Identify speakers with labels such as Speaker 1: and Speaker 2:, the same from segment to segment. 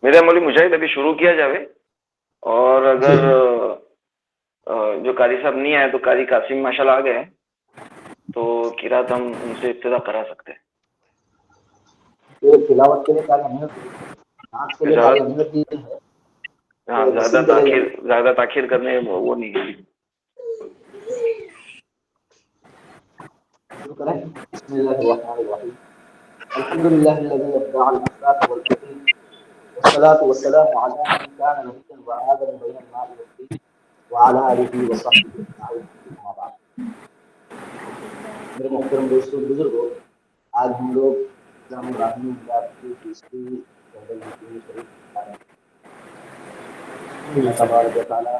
Speaker 1: میرا مولی مجاہد ابھی شروع کیا جاوے، اور اگر جو قاری صاحب نہیں آئے تو قاری قاسم ماشاءاللہ آ گئے تو قرات ہم ان سے ابتدا کرا سکتے ہیں.
Speaker 2: تلاوت کے لیے قاری احمد نعت کے لیے قاری احمد جی ہے.
Speaker 1: ہاں، زیادہ تاخیر کرنے وہ نہیں ہے.
Speaker 2: بسم اللہ الرحمن الرحیم. الحمد للہ الذی ابدع المسرات والتقین والصلاة والسلام علی من کان نبیا وآدم بین الماء والطین وعلی آلہ وصحبہ اجمعین. اما بعد. میرے محترم دوستوں بزرگوں، آج ہم لوگ اسلام ابراہیم میلاد کی دوسری شریف کریں. اللہ تبارک و تعالیٰ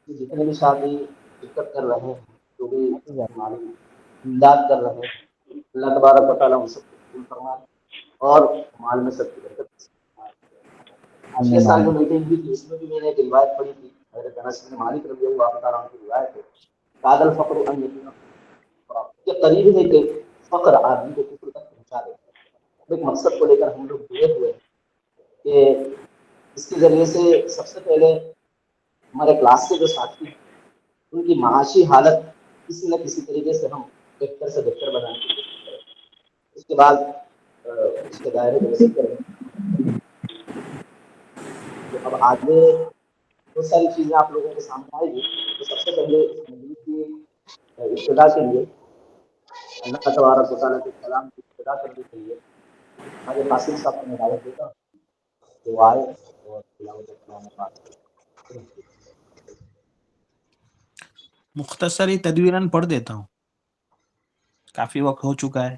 Speaker 2: جتنے بھی ساتھی شرکت کر رہے ہیں، جو بھی ہماری امداد کر رہے ہیں، اللہ تبارک و تعالیٰ ان سب کو قبول فرمائے اور مال میں سب کی برکت. پچھلے سال جو میٹنگ ہوئی تھی اس میں بھی میں نے ایک روایت پڑھی تھی، حضرت انس بن مالک رضی اللہ تعالیٰ عنہ کی روایت ہے. کاد الفقر ان یکون کفرا، یہ قریب ہے کہ فقر آدمی کو کفر تک پہنچا دے. ایک مقصد کو لے کر ہم لوگ جڑے ہوئے ہیں کہ اس کے ذریعے سے سب سے پہلے ہمارے کلاس کے جو ساتھی ہیں ان کی معاشی حالت کسی نہ کسی طریقے سے ہم بہتر سے بہتر بنانے کی کوشش کریں. اس کے بعد اس کے دائرے کو وسیع کریں. تو اب آگے بہت ساری چیزیں آپ لوگوں کے سامنے آئے گی. تو سب سے پہلے اس مجلس کی ابتدا کے لیے اللہ تبارک و تعالیٰ کے کلام کی ابتدا کرنے کے لیے ہمارے قاسم صاحب کو میں دعوت دیتا ہوں کہ وہ آئے اور تلاوت کلام پاک.
Speaker 3: مختصری تدویراً پڑھ دیتا ہوں، کافی وقت ہو چکا ہے.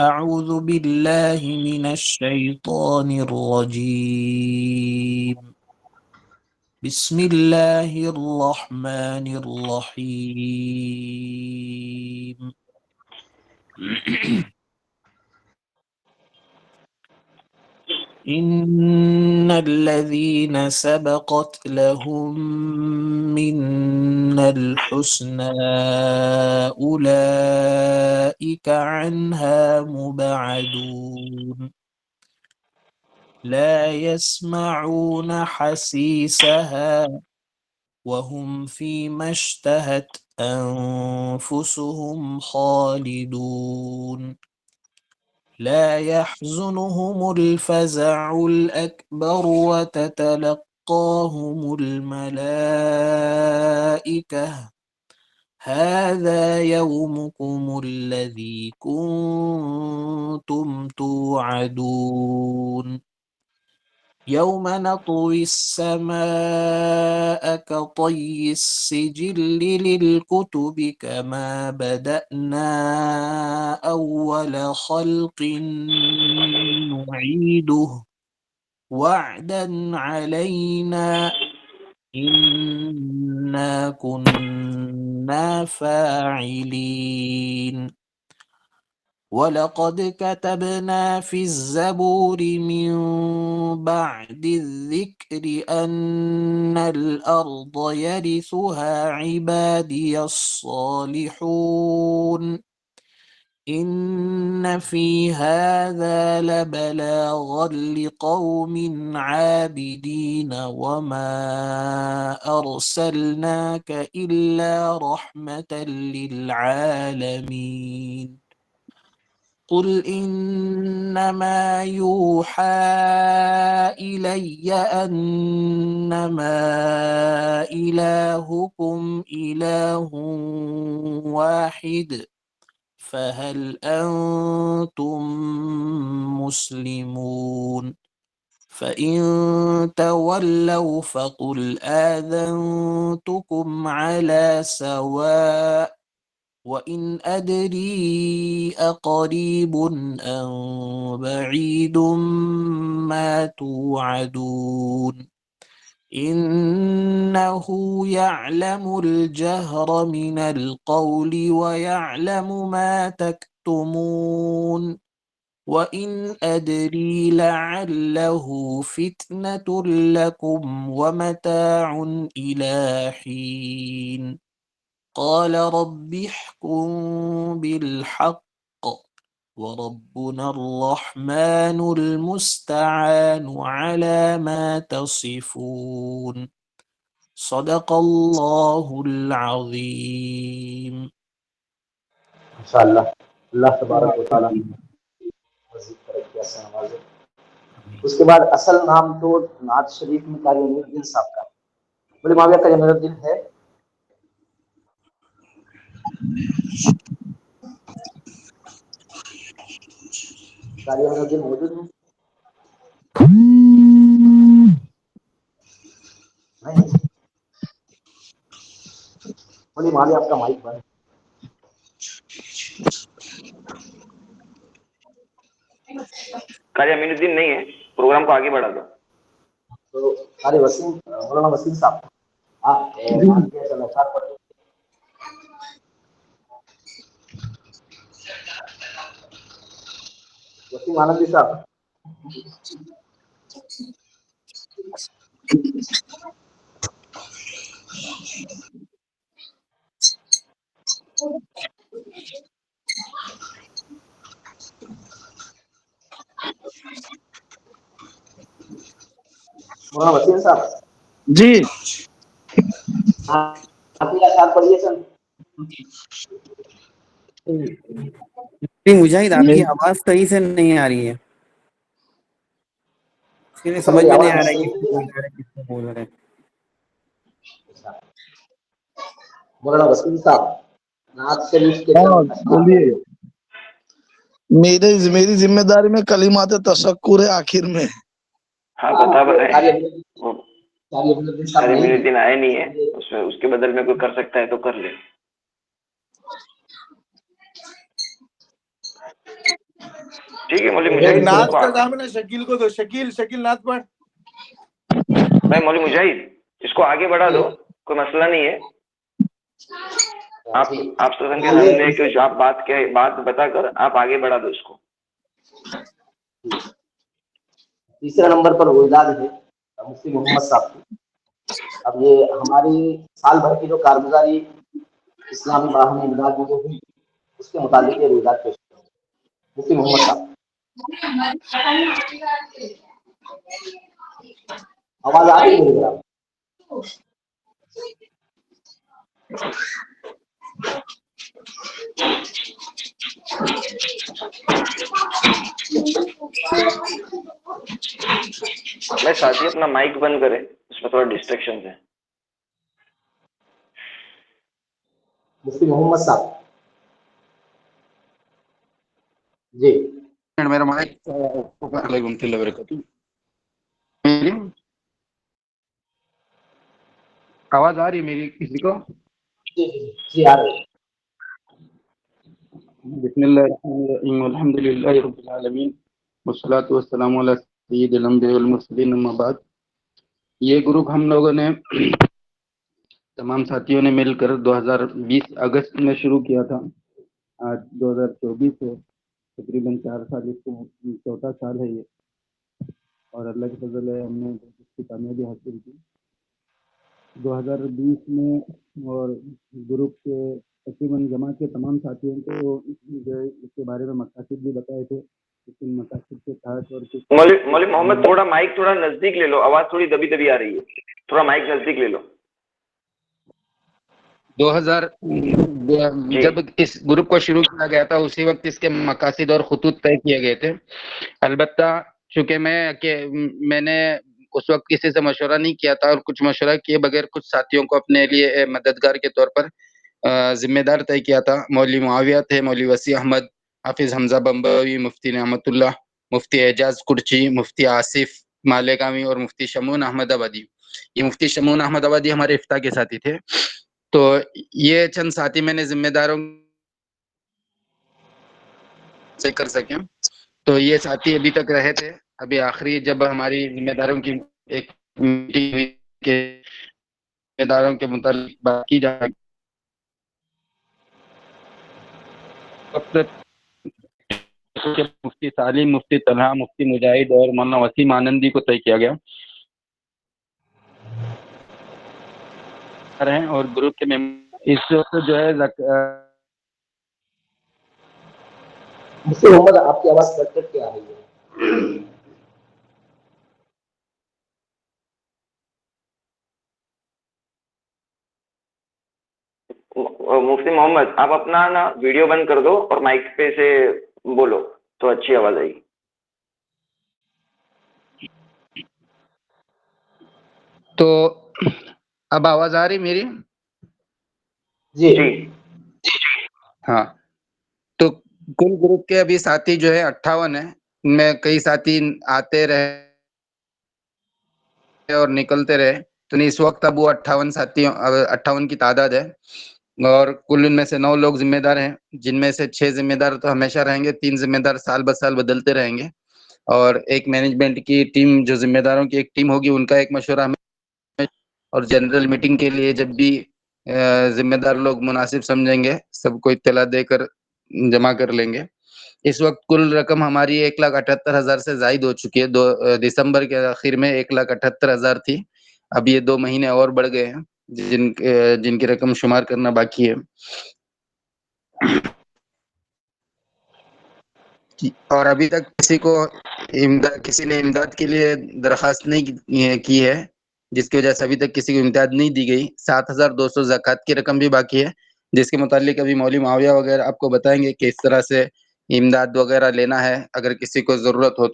Speaker 3: اعوذ باللہ من الشیطان الرجیم. بسم اللہ الرحمن الرحیم. إن الذين سبقت لهم منا الحسنى أولئك عنها مبعدون لا يسمعون حسيسها وهم فيما اشتهت أنفسهم خالدون لا يحزنهم الفزع الأكبر وتتلقاهم الملائكة هذا يومكم الذي كنتم توعدون يوم نطوي السماء كطي السجل للكتب كما بدأنا أول خلق نعيده وعدا علينا إنا كنا فاعلين ولقد كتبنا في الزبور من بعد الذكر أن الأرض يرثها عبادي الصالحون إن في هذا لبلاغا لقوم عابدين وما أرسلناك إلا رحمة للعالمين قل إنما يوحى إلي أنما إلهكم إله واحد فهل أنتم مسلمون فإن تولوا فقل آذنتكم على سواء وإن أدري أقريب أم بعيد ما توعدون إنه يعلم الجهر من القول ويعلم ما تكتمون وإن أدري لعله فتنة لكم ومتاع إلى حين قال رب احكم بالحق وربنا الرحمن المستعان على ما تصفون صدق الله العظيم.
Speaker 2: انشاءاللہ اللہ تبارک و تعالی مزید ترقی سے نوازے. اس کے بعد اصل نام تو نعت شریف میں قاری امیر الدین صاحب کا. بولے معاویہ قاری امیر الدین ہے؟ قاری امیر الدین موجود ہیں؟ نہیں. بولے معاویہ آپ کا مائک بند.
Speaker 1: قاری امین الدین نہیں ہے, پروگرام کو آگے بڑھا دو.
Speaker 2: تو قاری وسیم مولانا وسیم صاحب آپ نعت کے اشعار پڑھ. وسیم آنندی صاحب مولانا وسیم صاحب
Speaker 4: جی
Speaker 2: آپ کے اشعار پڑھیے سن.
Speaker 4: مجاہد آپ کی آواز صحیح سے نہیں آ رہی ہے, اس لیے سمجھ
Speaker 2: میری
Speaker 4: میں نہیں
Speaker 2: آواز
Speaker 4: آ رہا ہے
Speaker 2: صحیح
Speaker 4: کس
Speaker 2: نہیں
Speaker 4: کو
Speaker 2: ہے.
Speaker 4: بول رہے ہیں, کس کو بول رہے ہیں.
Speaker 2: مولانا وسیم صاحب نعت شریف کے
Speaker 4: ہاں
Speaker 2: چند اشعار
Speaker 4: بولیے.
Speaker 2: پڑھیے.
Speaker 4: میری ذمہ داری میں کلمات تشکر ہے آخر میں.
Speaker 1: ہاں بتا رہے
Speaker 2: قاری
Speaker 1: ہیں,
Speaker 2: امیر
Speaker 1: وہ
Speaker 2: الدین صاحب
Speaker 1: قاری امین
Speaker 2: نہیں
Speaker 1: الدین آئے نہیں ہے,
Speaker 2: ہے.
Speaker 1: اس کے بدل میں کوئی کر سکتا ہے تو کر لے. ٹھیک ہے مولوی
Speaker 4: ایک
Speaker 1: مجاہد, اس
Speaker 4: نعت
Speaker 1: کو
Speaker 4: کا کام ہے نا, شکیل کو دو. شکیل نعت پڑھ.
Speaker 1: نہیں مولوی مجاہد, اس کو آگے بڑھا دو, کوئی مسئلہ نہیں ہے. آپ سدن کے سامنے کچھ آپ بات بتا کر آپ آگے بڑھا دو اس کو.
Speaker 2: تیسرے نمبر پر وداد ہے مفتی محمد صاحب کی. اب یہ ہماری سال بھر کی جو کارگزاری اسلامی باہمی امداد میں جو ہوئی اس کے متعلق یہ وداد پیش کریں گے مفتی محمد صاحب. آواز آ رہی ہے میری طرف؟
Speaker 1: میں ساتھی اپنا مائک بند کرے, اس میں تھوڑا ڈسٹریکشن ہے.
Speaker 2: مفتی محمد صاحب جی.
Speaker 4: میرا مائک. علیکم اللہ وبرکاتہ. آواز آ رہی ہے میری کسی کو؟
Speaker 2: جی جی آ رہی ہے.
Speaker 4: بسم اللہ الرحمن الرحیم الحمد للہ رب العالمین والصلاة والسلام علی سید الانبیاء والمرسلین اما بعد. یہ گروپ ہم لوگوں نے تمام ساتھیوں نے مل کر 2020 اگست میں شروع کیا تھا. آج 2024 ہے, تقریباً 4 سال, اس کو چوتھا سال ہے یہ, اور اللہ کے فضل ہے ہم نے اس کی کامیابی حاصل کی 2020 میں. اور گروپ کے تقریباً جماعت کے تمام ساتھیوں کو جو اس کے بارے میں مقاصد بھی بتائے تھے, لیکن مقاصد کے تحت اور
Speaker 1: مولوی محمد تھوڑا مائک تھوڑا نزدیک لے لو, آواز تھوڑی دبی دبی آ رہی ہے, تھوڑا مائک نزدیک لے لو.
Speaker 4: 2000
Speaker 1: جی
Speaker 4: جب اس گروپ کو شروع کیا گیا تھا اسی وقت اس کے مقاصد اور خطوط طے کیے گئے تھے. البتہ چونکہ میں نے اس وقت کسی سے مشورہ نہیں کیا تھا, اور کچھ مشورہ کیے بغیر کچھ ساتھیوں کو اپنے لیے مددگار کے طور پر ذمہ دار طے کیا تھا. مولوی معاویہ تھے, مولوی وسیع احمد, حافظ حمزہ بمبئی, مفتی نعمت اللہ, مفتی اعجاز کرچی, مفتی آصف مالیگامی اور مفتی شمون احمد آبادی. یہ مفتی شمون احمد آبادی ہمارے افتاح کے ساتھی تھے. تو یہ چند ساتھی میں نے ذمہ داروں سے کر سکیں. تو یہ ساتھی ابھی تک رہے تھے. ابھی آخری جب ہماری ذمہ داروں کی ایک میٹنگ ہوئی کہ ذمہ داروں کے متعلق بات کی جائے, مفتی سالم, مفتی طلحہ, مفتی مجاہد اور مولانا وسیم آنندی کو طے کیا گیا ہیں, اور گروپ کے اس وقت جو ہے
Speaker 2: مفتی محمد آپ کی آواز کٹ کٹ کے آ رہی ہے.
Speaker 1: مفتی محمد آپ اپنا نا ویڈیو بند کر دو اور مائک پہ سے بولو تو اچھی آواز آئے گی.
Speaker 4: تو اب آواز آ رہی میری؟
Speaker 2: جی
Speaker 1: جی
Speaker 4: ہاں. تو کل گروپ کے ابھی ساتھی جو ہے 58 ہیں. ان میں کئی ساتھی آتے رہے اور نکلتے رہے. تو اس وقت اب وہ 58 کی تعداد ہے. اور کل ان میں سے 9 لوگ ذمہ دار ہیں، جن میں سے 6 ذمہ دار تو ہمیشہ رہیں گے، 3 ذمہ دار سال بہ سال بدلتے رہیں گے. اور ایک مینجمنٹ کی ٹیم، جو ذمہ داروں کی ایک ٹیم ہوگی، ان کا ایک مشورہ ہمیں، اور جنرل میٹنگ کے لیے جب بھی ذمہ دار لوگ مناسب سمجھیں گے سب کو اطلاع دے کر جمع کر لیں گے. اس وقت کل رقم ہماری 1,78,000 سے زائد ہو چکی ہے. دسمبر کے آخر میں 1,78,000 تھی. اب یہ 2 مہینے اور بڑھ گئے ہیں جن کی رقم شمار کرنا باقی ہے. اور ابھی تک کسی نے امداد کے لیے درخواست نہیں کی ہے، جس کی وجہ سے ابھی تک کسی کو امداد نہیں دی گئی. 7,200 زکوٰۃ کی رقم بھی باقی ہے، جس کے متعلق ابھی مولوی معاویہ وغیرہ آپ کو بتائیں گے کہ اس طرح سے امداد وغیرہ لینا ہے اگر کسی کو ضرورت ہو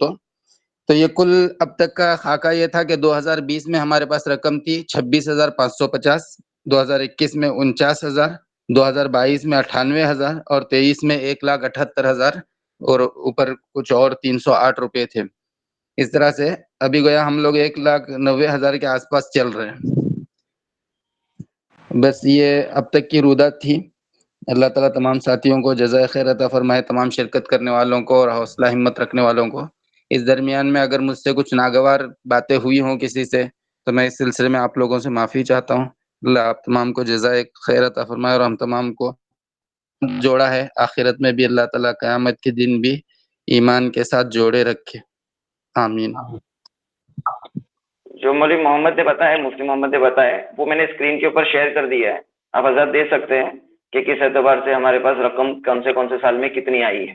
Speaker 4: تو یہ کل اب تک کا خاکہ یہ تھا کہ 2020 میں ہمارے پاس رقم تھی 26,550، 2021 میں 49,000، 2022 میں 98,000 اور 23 میں 1,78,000 اور اوپر کچھ اور 308 روپے تھے. اس طرح سے ابھی گویا ہم لوگ 1,90,000 کے آس پاس چل رہے ہیں. بس یہ اب تک کی رودات تھی. اللہ تعالیٰ تمام ساتھیوں کو جزائے خیر عطا فرمائے، تمام شرکت کرنے والوں کو اور حوصلہ ہمت رکھنے والوں کو. اس درمیان میں اگر مجھ سے کچھ ناگوار باتیں ہوئی ہوں کسی سے تو میں اس سلسلے میں آپ لوگوں سے معافی چاہتا ہوں. اللہ آپ تمام کو جزائے خیر عطا فرمائے اور ہم تمام کو جوڑا ہے آخرت میں بھی اللہ تعالیٰ قیامت کے دن بھی ایمان کے ساتھ جوڑے رکھے. آمین.
Speaker 1: جو مولوی محمد نے بتایا، مفتی محمد نے بتایا، وہ میں نے اسکرین کے اوپر شیئر کر دیا ہے. آپ حضرات دیکھ سکتے ہیں کہ کس اعتبار سے ہمارے پاس رقم کون سے سال میں کتنی آئی ہے.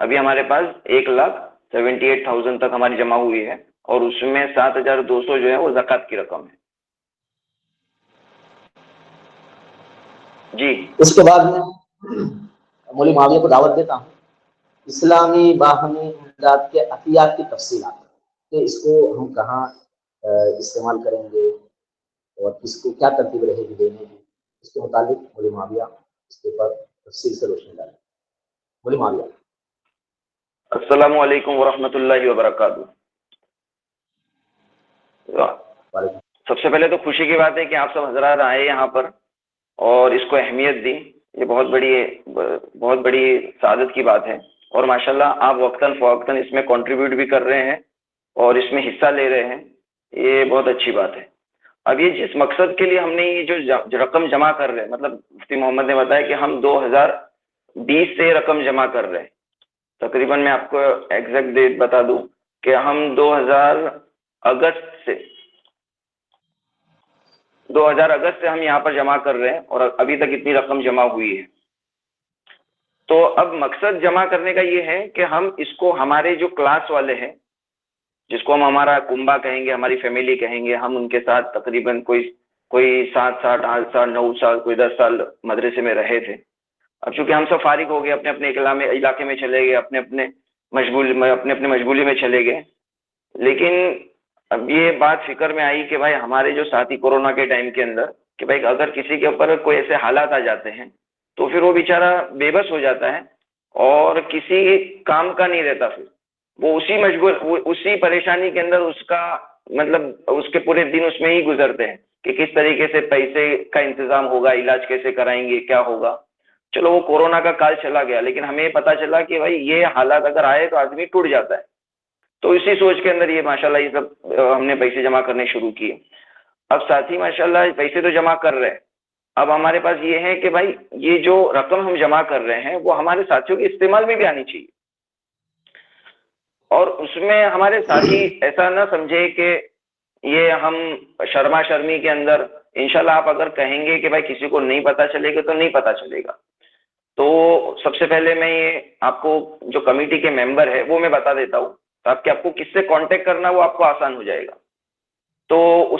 Speaker 1: ابھی ہمارے پاس 1,78,000 تک ہماری جمع ہوئی ہے اور اس میں 7,200 جو ہے وہ زکوٰۃ کی رقم ہے. جی
Speaker 2: اس کے بعد میں مولوی معاویہ کو دعوت دیتا ہوں اسلامی باہمی امداد کے عطیات کی تفصیلات، کہ اس کو ہم کہاں استعمال کریں گے اور اس کو کیا ترتیب رہے گی دینے کی، اس کے متعلق مولوی معاویہ اس کے اوپر تفصیل سے روشنی ڈالیں. مولوی معاویہ.
Speaker 1: السلام علیکم ورحمۃ اللہ وبرکاتہ. سب سے پہلے تو خوشی کی بات ہے کہ آپ سب حضرات آئے یہاں پر اور اس کو اہمیت دی. یہ بہت بڑی سعادت کی بات ہے. اور ماشاءاللہ آپ وقتاً فوقتاً اس میں کنٹریبیوٹ بھی کر رہے ہیں اور اس میں حصہ لے رہے ہیں، یہ بہت اچھی بات ہے. اب یہ جس مقصد کے لیے ہم نے یہ جو رقم جمع کر رہے ہیں، مطلب مفتی محمد نے بتایا کہ ہم 2020 سے رقم جمع کر رہے ہیں. تقریباً میں آپ کو ایگزیکٹ ڈیٹ بتا دوں کہ ہم 2000 اگست سے ہم یہاں پر جمع کر رہے ہیں اور ابھی تک اتنی رقم جمع ہوئی ہے. تو اب مقصد جمع کرنے کا یہ ہے کہ ہم اس کو ہمارے جو کلاس والے ہیں، جس کو ہم ہمارا کنبہ کہیں گے، ہماری فیملی کہیں گے، ہم ان کے ساتھ تقریباً کوئی 7 سال 8 سال 9 سال کوئی 10 سال مدرسے میں رہے تھے. اب چونکہ ہم سب فارغ ہو گئے، اپنے اپنے علاقے میں چلے گئے، اپنے اپنے مشغولی میں چلے گئے. لیکن اب یہ بات فکر میں آئی کہ بھائی ہمارے جو ساتھی کورونا کے ٹائم کے اندر، کہ بھائی اگر کسی کے اوپر کوئی ایسے حالات آ جاتے ہیں تو پھر وہ بیچارہ بے بس ہو جاتا ہے اور کسی کام کا نہیں رہتا. پھر وہ اسی پریشانی کے اندر اس کا مطلب اس کے پورے دن اس میں ہی گزرتے ہیں کہ کس طریقے سے پیسے کا انتظام ہوگا، علاج کیسے کرائیں گے، کیا ہوگا. چلو وہ کورونا کا کال چلا گیا، لیکن ہمیں پتا چلا کہ بھائی یہ حالات اگر آئے تو آدمی ٹوٹ جاتا ہے. تو اسی سوچ کے اندر یہ ماشاءاللہ یہ سب ہم نے پیسے جمع کرنے شروع کیے. اب ساتھی ماشاءاللہ پیسے تو جمع کر رہے ہیں. اب ہمارے پاس یہ ہے کہ بھائی یہ جو رقم ہم جمع کر رہے ہیں وہ ہمارے ساتھیوں کے استعمال میں بھی آنی چاہیے. اور اس میں ہمارے ساتھی ایسا نہ سمجھے کہ یہ ہم شرما شرمی کے اندر انشاءاللہ آپ اگر کہیں گے کہ بھائی کسی کو نہیں پتا چلے گا تو نہیں پتا چلے گا. تو سب سے پہلے میں یہ آپ کو جو کمیٹی کے ممبر ہے وہ میں بتا دیتا ہوں تاکہ آپ کو کس سے کانٹیکٹ کرنا وہ آپ کو آسان ہو جائے گا. تو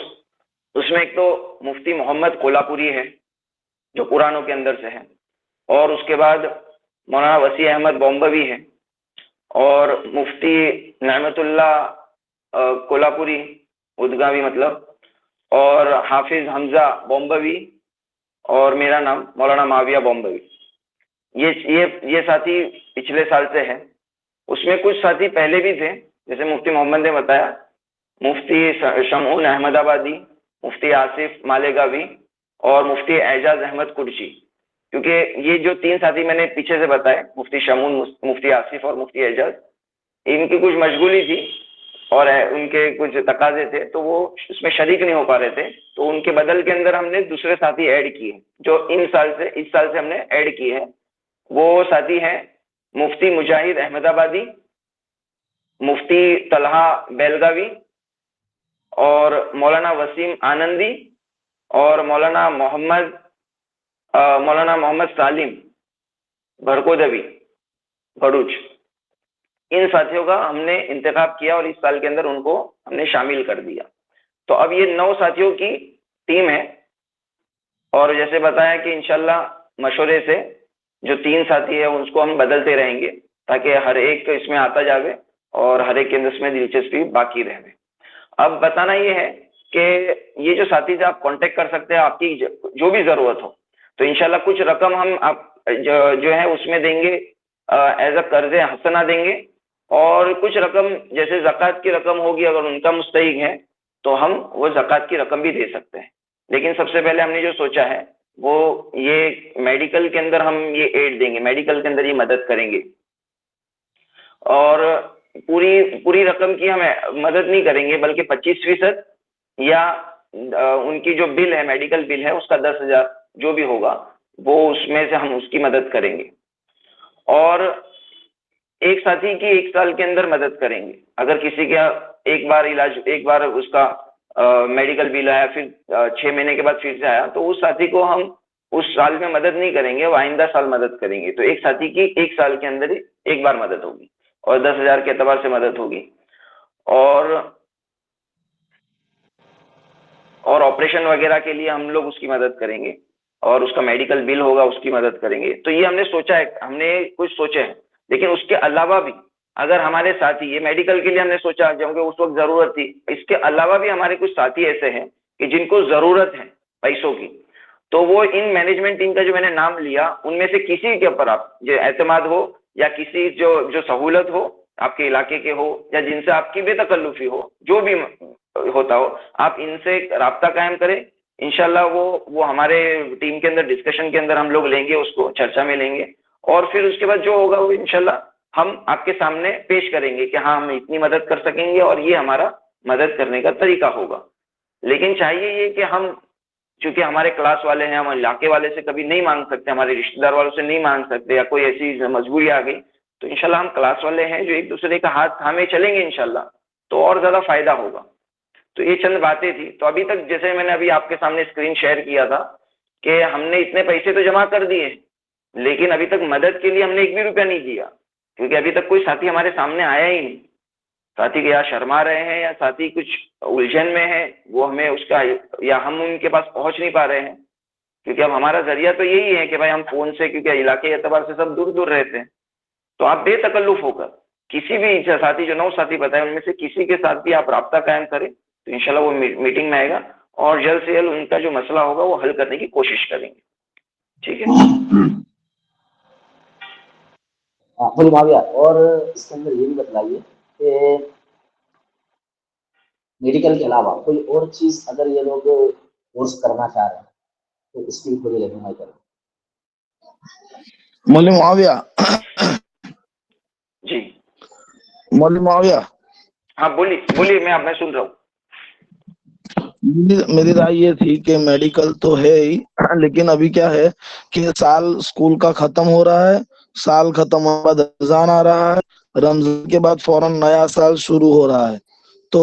Speaker 1: اس میں ایک تو مفتی محمد کولہاپوری ہے جو پرانوں کے اندر سے ہے, اور اس کے بعد مولانا وسیع احمد بومبوی ہے, اور مفتی نعمت اللہ کولہاپوری ادگاوی مطلب, اور حافظ حمزہ بومبوی, اور میرا نام مولانا معاویہ بومبوی. یہ ساتھی پچھلے سال سے ہے. اس میں کچھ ساتھی پہلے بھی تھے, جیسے مفتی محمد نے بتایا, مفتی شمعون احمد آبادی, مفتی آصف مالیگاوی, اور مفتی اعجاز احمد کرچی. کیونکہ یہ جو 3 ساتھی میں نے پیچھے سے بتائے, مفتی شمعون, مفتی آصف اور مفتی اعجاز, ان کی کچھ مشغولی تھی اور ان کے کچھ تقاضے تھے تو وہ اس میں شریک نہیں ہو پا رہے تھے. تو ان کے بدل کے اندر ہم نے دوسرے ساتھی ایڈ کیے جو اس سال سے ہم نے ایڈ کیے ہیں. وہ ساتھی ہیں مفتی مجاہد احمد آبادی, مفتی طلحہ بیلگاوی, اور مولانا وسیم آنندی, اور مولانا محمد سالم بھرکودوی بھروچ. ان ساتھیوں کا ہم نے انتخاب کیا اور اس سال کے اندر ان کو ہم نے شامل کر دیا. تو اب یہ 9 ساتھیوں کی ٹیم ہے, اور جیسے بتایا کہ انشاءاللہ مشورے سے جو 3 ساتھی ہے اس کو ہم بدلتے رہیں گے تاکہ ہر ایک اس میں آتا جاوے اور ہر ایک کے اندر اس میں دلچسپی باقی رہے. اب بتانا یہ ہے کہ یہ جو ساتھی سے آپ کانٹیکٹ کر سکتے ہیں آپ کی جو بھی ضرورت ہو, تو انشاءاللہ کچھ رقم ہم آپ جو ہے اس میں دیں گے, ایز اے قرض حسنہ دیں گے, اور کچھ رقم جیسے زکوٰۃ کی رقم ہوگی اگر ان کا مستحق ہے تو ہم وہ زکوٰۃ کی رقم بھی دے سکتے ہیں. لیکن سب سے پہلے ہم نے جو سوچا ہے وہ یہ میڈیکل کے اندر ہم یہ ایڈ دیں گے, میڈیکل کے اندر یہ مدد کریں گے, اور پوری رقم کی ہم مدد نہیں کریں گے بلکہ 25% یا ان کی جو بل ہے میڈیکل بل ہے اس کا 10,000 جو بھی ہوگا وہ اس میں سے ہم اس کی مدد کریں گے. اور ایک ساتھی کی 1 سال کے اندر مدد کریں گے. اگر کسی کا ایک بار اس کا میڈیکل بل آیا, پھر 6 مہینے کے بعد پھر سے آیا, تو اس ساتھی کو ہم اس سال میں مدد نہیں کریں گے, وہ آئندہ سال مدد کریں گے. تو ایک ساتھی کی 1 سال کے اندر 1 بار مدد ہوگی اور 10,000 کے اعتبار سے مدد ہوگی. اور آپریشن وغیرہ کے لیے ہم لوگ اس کی مدد کریں گے, اور اس کا میڈیکل بل ہوگا اس کی مدد کریں گے. تو یہ ہم نے سوچا ہے, ہم نے کچھ سوچے ہیں. لیکن اس کے علاوہ بھی اگر ہمارے ساتھی, یہ میڈیکل کے لیے ہم نے سوچا کیونکہ اس وقت ضرورت تھی, اس کے علاوہ بھی ہمارے کچھ ساتھی ایسے ہیں کہ جن کو ضرورت ہے پیسوں کی, تو وہ ان مینجمنٹ ٹیم کا جو میں نے نام لیا ان میں سے کسی کے اوپر آپ جو اعتماد ہو یا کسی جو سہولت ہو آپ کے علاقے کے ہو یا جن سے آپ کی بے تکلفی ہو, جو بھی ہوتا ہو, آپ ان سے رابطہ قائم کریں. انشاءاللہ وہ ہمارے ٹیم کے اندر ڈسکشن کے اندر ہم لوگ لیں گے, اس کو چرچا میں لیں گے, اور پھر اس کے بعد جو ہوگا وہ انشاءاللہ ہم آپ کے سامنے پیش کریں گے کہ ہاں ہم اتنی مدد کر سکیں گے اور یہ ہمارا مدد کرنے کا طریقہ ہوگا. لیکن چاہیے یہ کہ ہم چونکہ ہمارے کلاس والے ہیں, ہم علاقے والے سے کبھی نہیں مانگ سکتے, ہمارے رشتہ دار والوں سے نہیں مانگ سکتے, یا کوئی ایسی مجبوری آ گئی, تو انشاءاللہ ہم کلاس والے ہیں جو ایک دوسرے کا ہاتھ تھامے چلیں گے انشاءاللہ, تو اور زیادہ فائدہ ہوگا. تو یہ چند باتیں تھی. تو ابھی تک جیسے میں نے ابھی آپ کے سامنے اسکرین شیئر کیا تھا کہ ہم نے اتنے پیسے تو جمع کر دیے, لیکن ابھی تک مدد کے لیے ہم نے 1 بھی روپیہ نہیں دیا, کیونکہ ابھی تک کوئی ساتھی ہمارے سامنے آیا ہی نہیں. ساتھی یا شرما رہے ہیں یا ساتھی کچھ الجھن میں ہے, وہ ہمیں اس کا, یا ہم ان کے پاس پہنچ نہیں پا رہے ہیں, کیونکہ اب ہمارا ذریعہ تو یہی ہے کہ بھائی ہم فون سے, کیونکہ علاقے کے اعتبار سے سب دور دور رہتے ہیں, تو آپ بے تکلف ہو کر کسی بھی ساتھی, جو 9 ساتھی بتائے ان میں سے کسی کے ساتھ بھی آپ رابطہ قائم کریں تو انشاءاللہ وہ میٹنگ میں آئے گا, اور جلد سے جلد ان کا جو مسئلہ ہوگا وہ حل کرنے کی کوشش کریں گے. ٹھیک ہے.
Speaker 2: بھائی معاویہ, اور اس کے اندر یہ بھی بتلائیے کہ میڈیکل کے علاوہ کوئی اور چیز اگر یہ لوگ کورس کرنا چاہ رہے ہیں تو اس کی تھوڑی رہنمائی کریں.
Speaker 5: مولوی معاویہ,
Speaker 1: جی
Speaker 5: مولوی معاویہ,
Speaker 1: ہاں بولیے, میں سن رہا ہوں.
Speaker 5: میری رائے یہ تھی کہ میڈیکل تو ہے ہی, لیکن ابھی کیا ہے کہ سال اسکول کا ختم ہو رہا ہے, سال ختم ہونے کے بعد رمضان آ رہا ہے, رمضان کے بعد فوراً نیا سال شروع ہو رہا ہے, تو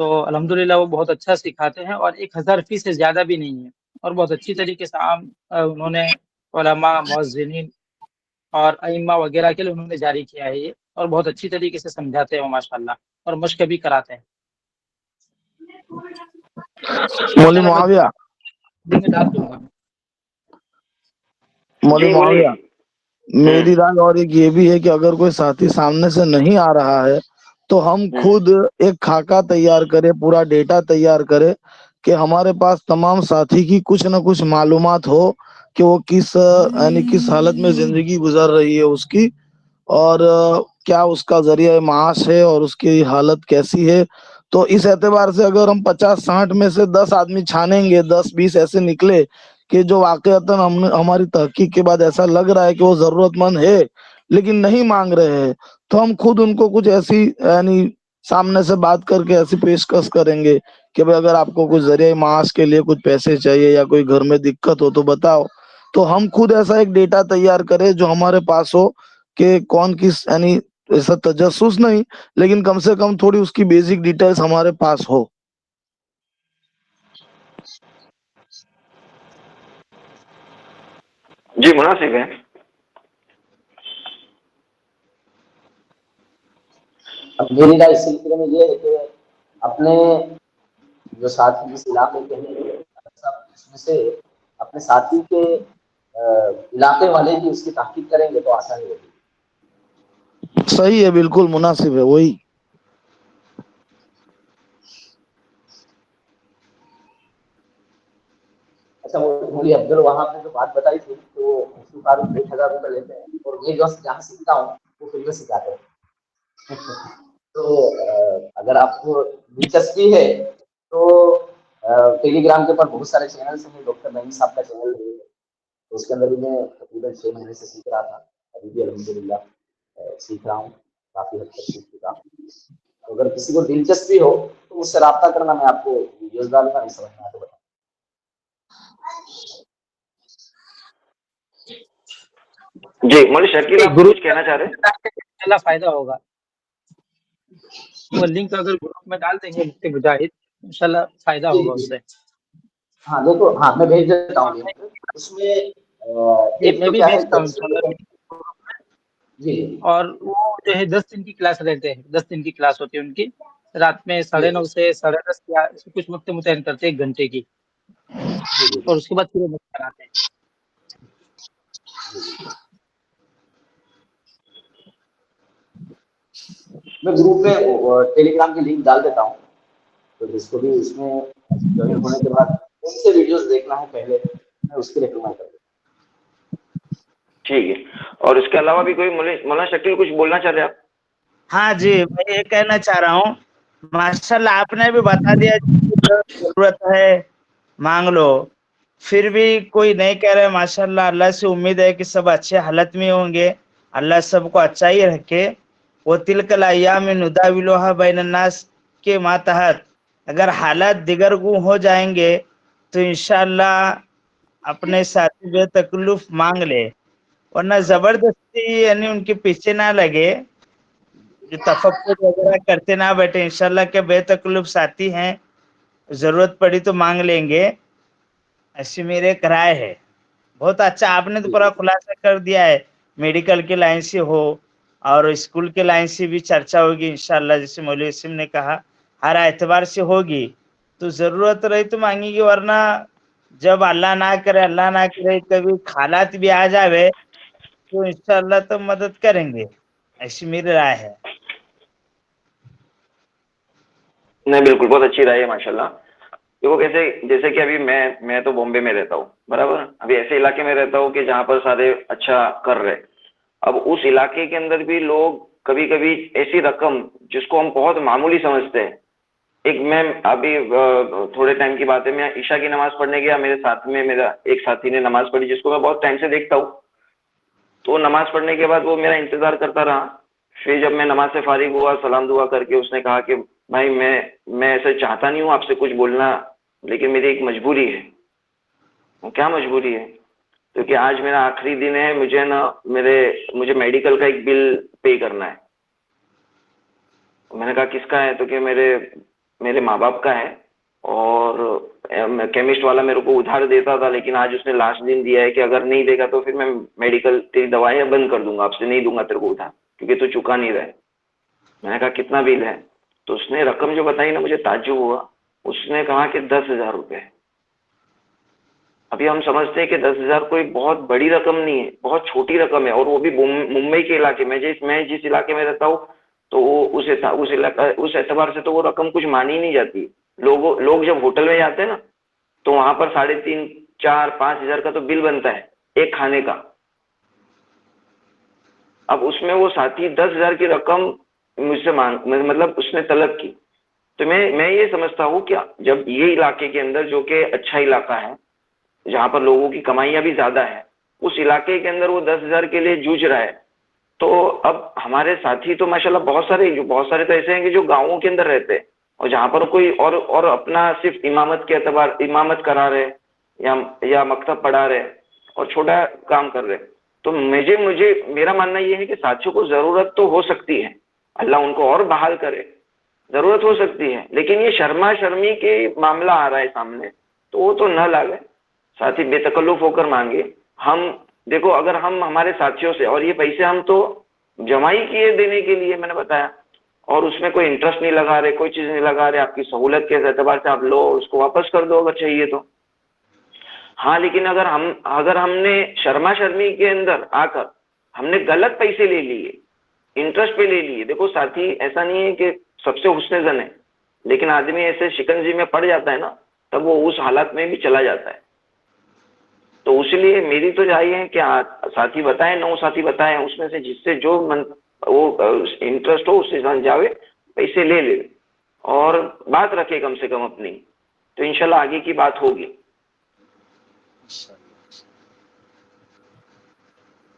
Speaker 6: تو الحمدللہ وہ بہت اچھا سکھاتے ہیں، اور 1000 فیس سے زیادہ بھی نہیں ہے، اور بہت اچھی طریقے سے عام انہوں نے علماء، مؤذنین اور ائمہ وغیرہ کے لیے انہوں نے جاری کیا ہے یہ، اور بہت اچھی طریقے سے سمجھاتے ہیں وہ ماشاءاللہ، اور مشق بھی کراتے ہیں.
Speaker 5: مولوی معاویہ،
Speaker 6: دن میں ڈال دوں گا.
Speaker 5: مولوی
Speaker 1: جی
Speaker 5: معاویہ،
Speaker 1: بولیے.
Speaker 5: میری رائے اور ایک یہ بھی ہے کہ اگر کوئی ساتھی سامنے سے نہیں آ رہا ہے تو ہم خود ایک خاکہ تیار کرے، پورا ڈیٹا تیار کرے کہ ہمارے پاس تمام ساتھی کی کچھ نہ کچھ معلومات ہو کہ وہ کس حالت میں زندگی گزر رہی ہے اس کی، اور کیا اس کا ذریعہ معاش ہے اور اس کی حالت کیسی ہے. تو اس اعتبار سے اگر ہم 50-60 میں سے 10 آدمی چھانیں گے، 10-20 ایسے نکلے کہ جو واقعتاً ہماری تحقیق کے بعد ایسا لگ رہا ہے کہ وہ ضرورت مند ہے لیکن نہیں مانگ رہے ہیں، تو ہم خود ان کو کچھ ایسی یعنی سامنے سے بات کر کے ایسی پیشکش کریں گے کہ بھائی اگر آپ کو کچھ ذریعہ معاش کے لیے کچھ پیسے چاہیے یا کوئی گھر میں دقت ہو تو بتاؤ. تو ہم خود ایسا ایک ڈیٹا تیار کریں جو ہمارے پاس ہو کہ کون کس، یعنی ایسا تجسس نہیں لیکن کم سے کم تھوڑی اس کی بیسک ڈیٹیلز ہمارے پاس ہو.
Speaker 1: جی مناسب ہے.
Speaker 2: اب میری رائے اس سلسلے میں یہ ہے کہ اپنے جو ساتھی جس علاقے کے ہیں اس میں سے اپنے ساتھی کے علاقے والے بھی اس کی تحقیق کریں گے تو آسانی ہوگی.
Speaker 5: صحیح ہے، بالکل مناسب ہے وہی.
Speaker 2: اچھا، وہ مولوی عبد الوہاب نے جو بات بتائی تھی کہ وہ مفتی فاروق 1000 روپے لیتے ہیں اور میں جہاں سیکھتا ہوں وہ فری میں سکھاتے ہیں. تو اگر آپ کو دلچسپی ہے تو ٹیلی گرام کے اوپر بہت سارے چینلس ہیں. ڈاکٹر نعیم صاحب کا چینل ہے، تو اس کے اندر بھی میں تقریباً 6 مہینے سے سیکھ رہا تھا. ابھی بھی الحمدللہ سیکھ رہا ہوں، کافی حد تک سیکھ چکا. اگر کسی کو دلچسپی ہو تو مجھ سے رابطہ کرنا، میں آپ کو ویڈیوز ڈالوں گا، نہیں سمجھ میں آئے تو بتاؤں.
Speaker 1: جی مولوی شکیل، آپ
Speaker 6: گروپ
Speaker 1: کچھ کہنا چاہ رہے ہیں؟
Speaker 6: انشاءاللہ فائدہ ہوگا. وہ لنک اگر گروپ میں ڈال دیں گے مفتی مجاہد، انشاءاللہ فائدہ ہوگا اس سے.
Speaker 2: ہاں دیکھو، ہاں میں بھیج دیتا ہوں لنک. اس میں ایک
Speaker 6: میں
Speaker 2: تو
Speaker 6: بھی
Speaker 2: کیا ہے
Speaker 6: بھیجتا ہوں انشاءاللہ.
Speaker 2: جی
Speaker 6: اور وہ جو ہے 10 دن کی کلاس رہتے ہیں، 10 دن کی کلاس ہوتی ہے ان کی، رات میں 9:30 سے 10:30 یا کچھ وقت متعین کرتے ہیں 1 گھنٹے کی،
Speaker 2: جی
Speaker 6: اور اس کے بعد پھر وہ کراتے ہیں.
Speaker 2: میں گروپ میں ٹیلی گرام کی لنک ڈال دیتا ہوں، تو جس کو بھی اس میں جوائن ہونے کے بعد کون سے ویڈیوز دیکھنا ہے پہلے میں اس کے ریکمینڈ کر دوں.
Speaker 1: ٹھیک ہے. اور اس کے علاوہ بھی کوئی مولانا شکیل کچھ بولنا چاہ رہے ہیں آپ؟
Speaker 7: ہاں جی، میں یہ کہنا چاہ رہا ہوں، ماشاءاللہ آپ نے بھی بتا دیا ضرورت ہے مانگ لو، پھر بھی کوئی نہیں کہہ رہے. ماشاءاللہ اللہ سے امید ہے کہ سب اچھے حالت میں ہوں گے. اللہ سب کو اچھا ہی رکھے. وہ تلک الایام نداولها بین الناس کے ماتحت اگر حالات دیگر گو ہو جائیں گے تو انشاءاللہ اپنے ساتھی بے تکلف مانگ لے، ورنہ زبردستی یعنی ان کے پیچھے نہ لگے، جو تفقد وغیرہ کرتے نہ بیٹھے. انشاءاللہ کے بے تکلف ساتھی ہیں، ضرورت پڑی تو مانگ لیں گے. ایسی میرے ایک رائے ہے. بہت اچھا، آپ نے تو پورا خلاصہ کر دیا ہے. میڈیکل کے لائن سے ہو اور اسکول کے لائن سے بھی چرچا ہوگی انشاءاللہ. جیسے مولوی وسیم نے کہا ہر اعتبار سے ہوگی، تو ضرورت رہی تو مانگے گی، ورنہ جب اللہ نہ کرے کبھی حالات بھی آ جاوے تو انشاءاللہ تو مدد کریں گے. ایسی میری رائے ہے.
Speaker 1: نہیں بالکل، بہت اچھی رائے ہے ماشاءاللہ. دیکھو جیسے کہ ابھی میں تو بامبے میں رہتا ہوں، برابر. ابھی ایسے علاقے میں رہتا ہوں کہ جہاں پر سارے اچھا کر رہے. اب اس علاقے کے اندر بھی لوگ کبھی کبھی ایسی رقم جس کو ہم بہت معمولی سمجھتے ہیں. ایک میں ابھی تھوڑے ٹائم کی بات ہے، میں عشاء کی نماز پڑھنے گیا، میرے ساتھ میں میرا ایک ساتھی نے نماز پڑھی جس کو میں بہت ٹائم سے دیکھتا ہوں. تو نماز پڑھنے کے بعد وہ میرا انتظار کرتا رہا. پھر جب میں نماز سے فارغ ہوا، سلام دعا کر کے اس نے کہا کہ بھائی میں ایسے چاہتا نہیں ہوں آپ سے کچھ بولنا، لیکن میری ایک مجبوری ہے. وہ کیا مجبوری ہے؟ کیونکہ آج میرا آخری دن ہے، مجھے میڈیکل کا ایک بل پے کرنا ہے. میں نے کہا کس کا ہے؟ تو کہ میرے ماں باپ کا ہے اور کیمسٹ والا میرے کو ادھار دیتا تھا, لیکن آج اس نے لاسٹ دن دیا ہے کہ اگر نہیں دے گا تو پھر میں میڈیکل تیری دوائیں بند کر دوں گا, آپ سے نہیں دوں گا تیرے کو ادھار, کیونکہ تو چکا نہیں رہے. میں نے کہا کتنا بل ہے؟ تو اس نے رقم جو بتائی نا, مجھے تعجب ہوا. اس نے کہا کہ 10,000 روپے. ابھی ہم سمجھتے ہیں کہ 10,000 کوئی بہت بڑی رقم نہیں ہے, بہت چھوٹی رقم ہے, اور وہ بھی ممبئی کے علاقے میں. میں جس علاقے میں رہتا ہوں تو وہ اس اعتبار سے تو وہ رقم کچھ مانی نہیں جاتی. لوگ جب ہوٹل میں جاتے ہیں نا تو وہاں پر 3,500 4,000 5,000 کا تو بل بنتا ہے ایک کھانے کا. اب اس میں وہ ساتھی 10,000 کی رقم مجھ سے مطلب اس نے طلب کی. تو میں یہ سمجھتا ہوں کہ جب یہ علاقے کے اندر, جو کہ اچھا علاقہ ہے جہاں پر لوگوں کی کمائیاں بھی زیادہ ہیں, اس علاقے کے اندر وہ 10,000 کے لیے جوجھ رہا ہے, تو اب ہمارے ساتھی تو ماشاءاللہ بہت سارے تو ایسے ہیں کہ جو گاؤں کے اندر رہتے ہیں اور جہاں پر کوئی اور اپنا صرف امامت کرا رہے یا مکتب پڑھا رہے اور چھوٹا کام کر رہے. تو میرا ماننا یہ ہے کہ ساتھیوں کو ضرورت تو ہو سکتی ہے, اللہ ان کو اور بحال کرے, ضرورت ہو سکتی ہے, لیکن یہ شرما شرمی کے معاملہ آ رہا ہے سامنے, تو وہ تو نہ لاگے. ساتھی بے تکلف ہو کر مانگے. ہم دیکھو, اگر ہم ہمارے ساتھیوں سے, اور یہ پیسے ہم تو جمع ہی کیے دینے کے لیے, میں نے بتایا, اور اس میں کوئی انٹرسٹ نہیں لگا رہے, کوئی چیز نہیں لگا رہے, آپ کی سہولت کے اعتبار سے آپ لو, اس کو واپس کر دو اگر چاہیے تو. ہاں لیکن اگر ہم نے شرما شرمی کے اندر آ کر ہم نے غلط پیسے لے لیے, انٹرسٹ پہ لے لیے. دیکھو ساتھی, ایسا نہیں ہے کہ سب سے حسن زن ہے, لیکن آدمی ایسے شکنجی میں پڑ جاتا ہے نا, تب وہ اس حالت میں بھی چلا جاتا ہے. تو اس لیے میری تو رائے ہے کہ ساتھی بتائیں, 9 ساتھی بتائیں, اس میں سے جس سے جو وہ انٹرسٹ ہو اس سے جاوے, پیسے لے لے اور بات رکھے کم سے کم اپنی, تو انشاءاللہ آگے کی بات ہوگی.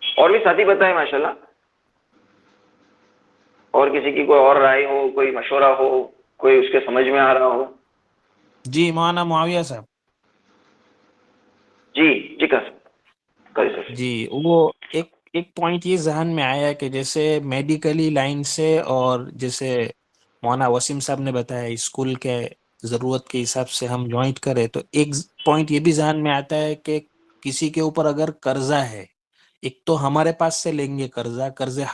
Speaker 1: اور بھی ساتھی بتائیں ماشاءاللہ, اور کسی کی کوئی اور رائے ہو, کوئی مشورہ ہو, کوئی اس کے سمجھ میں آ رہا ہو.
Speaker 3: جی مولانا معاویہ صاحب.
Speaker 1: جی کر سکتے.
Speaker 3: جی, وہ ایک پوائنٹ یہ ذہن میں آیا کہ جیسے میڈیکلی لائن سے, اور جیسے مولانا وسیم صاحب نے بتایا اسکول کے ضرورت کے حساب سے ہم جوائنٹ کریں, تو ایک پوائنٹ یہ بھی ذہن میں آتا ہے کہ کسی کے اوپر اگر قرضہ ہے, ایک تو ہمارے پاس سے لیں گے قرض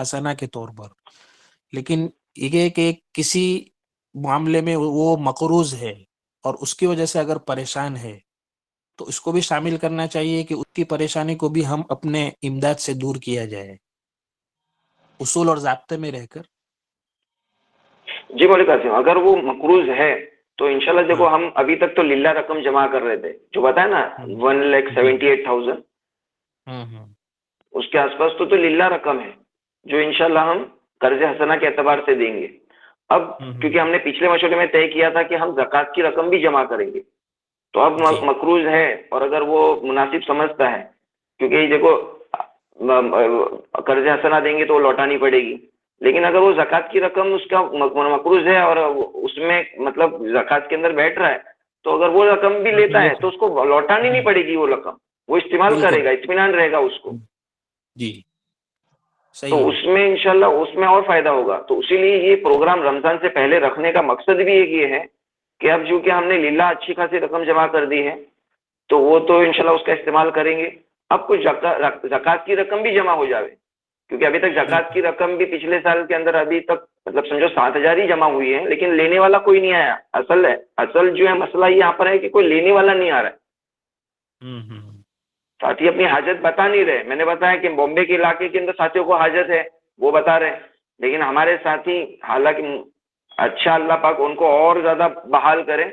Speaker 3: حسنہ کے طور پر, لیکن یہ کہ کسی معاملے میں وہ مقروض ہے اور اس کی وجہ سے اگر پریشان ہے, تو اس کو بھی شامل کرنا چاہیے کہ اس کی پریشانی کو بھی ہم اپنے امداد سے دور کیا جائے, اصول اور ضابطے میں رہ کر.
Speaker 1: جی مولوی قاسم, اگر وہ مقروض ہے تو انشاءاللہ دیکھو, ہم ابھی تک تو للہ رقم جمع کر رہے تھے, جو بتایا نا 1,78,000, اس کے آس پاس تو للہ رقم ہے جو انشاءاللہ ہم قرض حسنہ کے اعتبار سے دیں گے. اب کیونکہ ہم نے پچھلے مشورے میں طے کیا تھا کہ ہم زکوٰۃ کی رقم بھی جمع کریں گے, تو اب مقروض ہے اور اگر وہ مناسب سمجھتا ہے, کیونکہ دیکھو قرض حسنہ دیں گے تو وہ لوٹانی پڑے گی, لیکن اگر وہ زکوٰۃ کی رقم اس کا مقروض ہے اور اس میں مطلب زکوٰۃ کے اندر بیٹھ رہا ہے, تو اگر وہ رقم بھی لیتا ہے تو اس کو لوٹانی نہیں پڑے گی, وہ رقم وہ استعمال کرے گا, اطمینان رہے گا اس کو.
Speaker 3: جی
Speaker 1: تو اس میں انشاءاللہ اس میں اور فائدہ ہوگا. تو اسی لیے یہ پروگرام رمضان سے پہلے رکھنے کا مقصد بھی ایک یہ ہے کہ اب چونکہ ہم نے للہ اچھی خاصی رقم جمع کر دی ہے, تو وہ تو انشاءاللہ اس کا استعمال کریں گے. اب کچھ زکوٰۃ کی رقم بھی جمع ہو جاوے, کیونکہ ابھی تک زکوٰۃ کی رقم بھی پچھلے سال کے اندر ابھی تک مطلب سمجھو 7,000 ہی جمع ہوئی ہے, لیکن لینے والا کوئی نہیں آیا. اصل جو ہے مسئلہ یہاں پر ہے کہ کوئی لینے والا نہیں آ رہا ہے. ساتھی اپنی حاجت بتا نہیں رہے. میں نے بتایا کہ بامبے کے علاقے کے اندر ساتھیوں کو حاجت ہے, وہ بتا رہے ہیں, لیکن ہمارے ساتھی حالانکہ اچھا اللہ پاک ان کو اور زیادہ بحال کرے,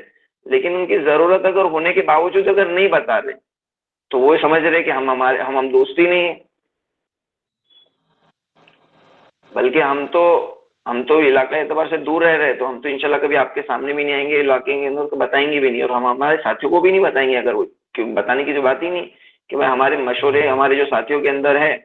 Speaker 1: لیکن ان کی ضرورت اگر ہونے کے باوجود اگر نہیں بتا رہے تو وہ سمجھ رہے کہ ہم دوستی نہیں ہیں, بلکہ ہم تو علاقہ اعتبار سے دور رہ رہے, تو ہم تو انشاءاللہ کبھی آپ کے سامنے بھی نہیں آئیں گے, علاقے کے اندر تو بتائیں گے بھی نہیں, اور ہم ہمارے ساتھیوں کو بھی نہیں بتائیں گے. اگر وہ بتانے کی جو بات ہی نہیں کہ بھائی ہمارے مشورے ہمارے جو ساتھیوں کے اندر ہے,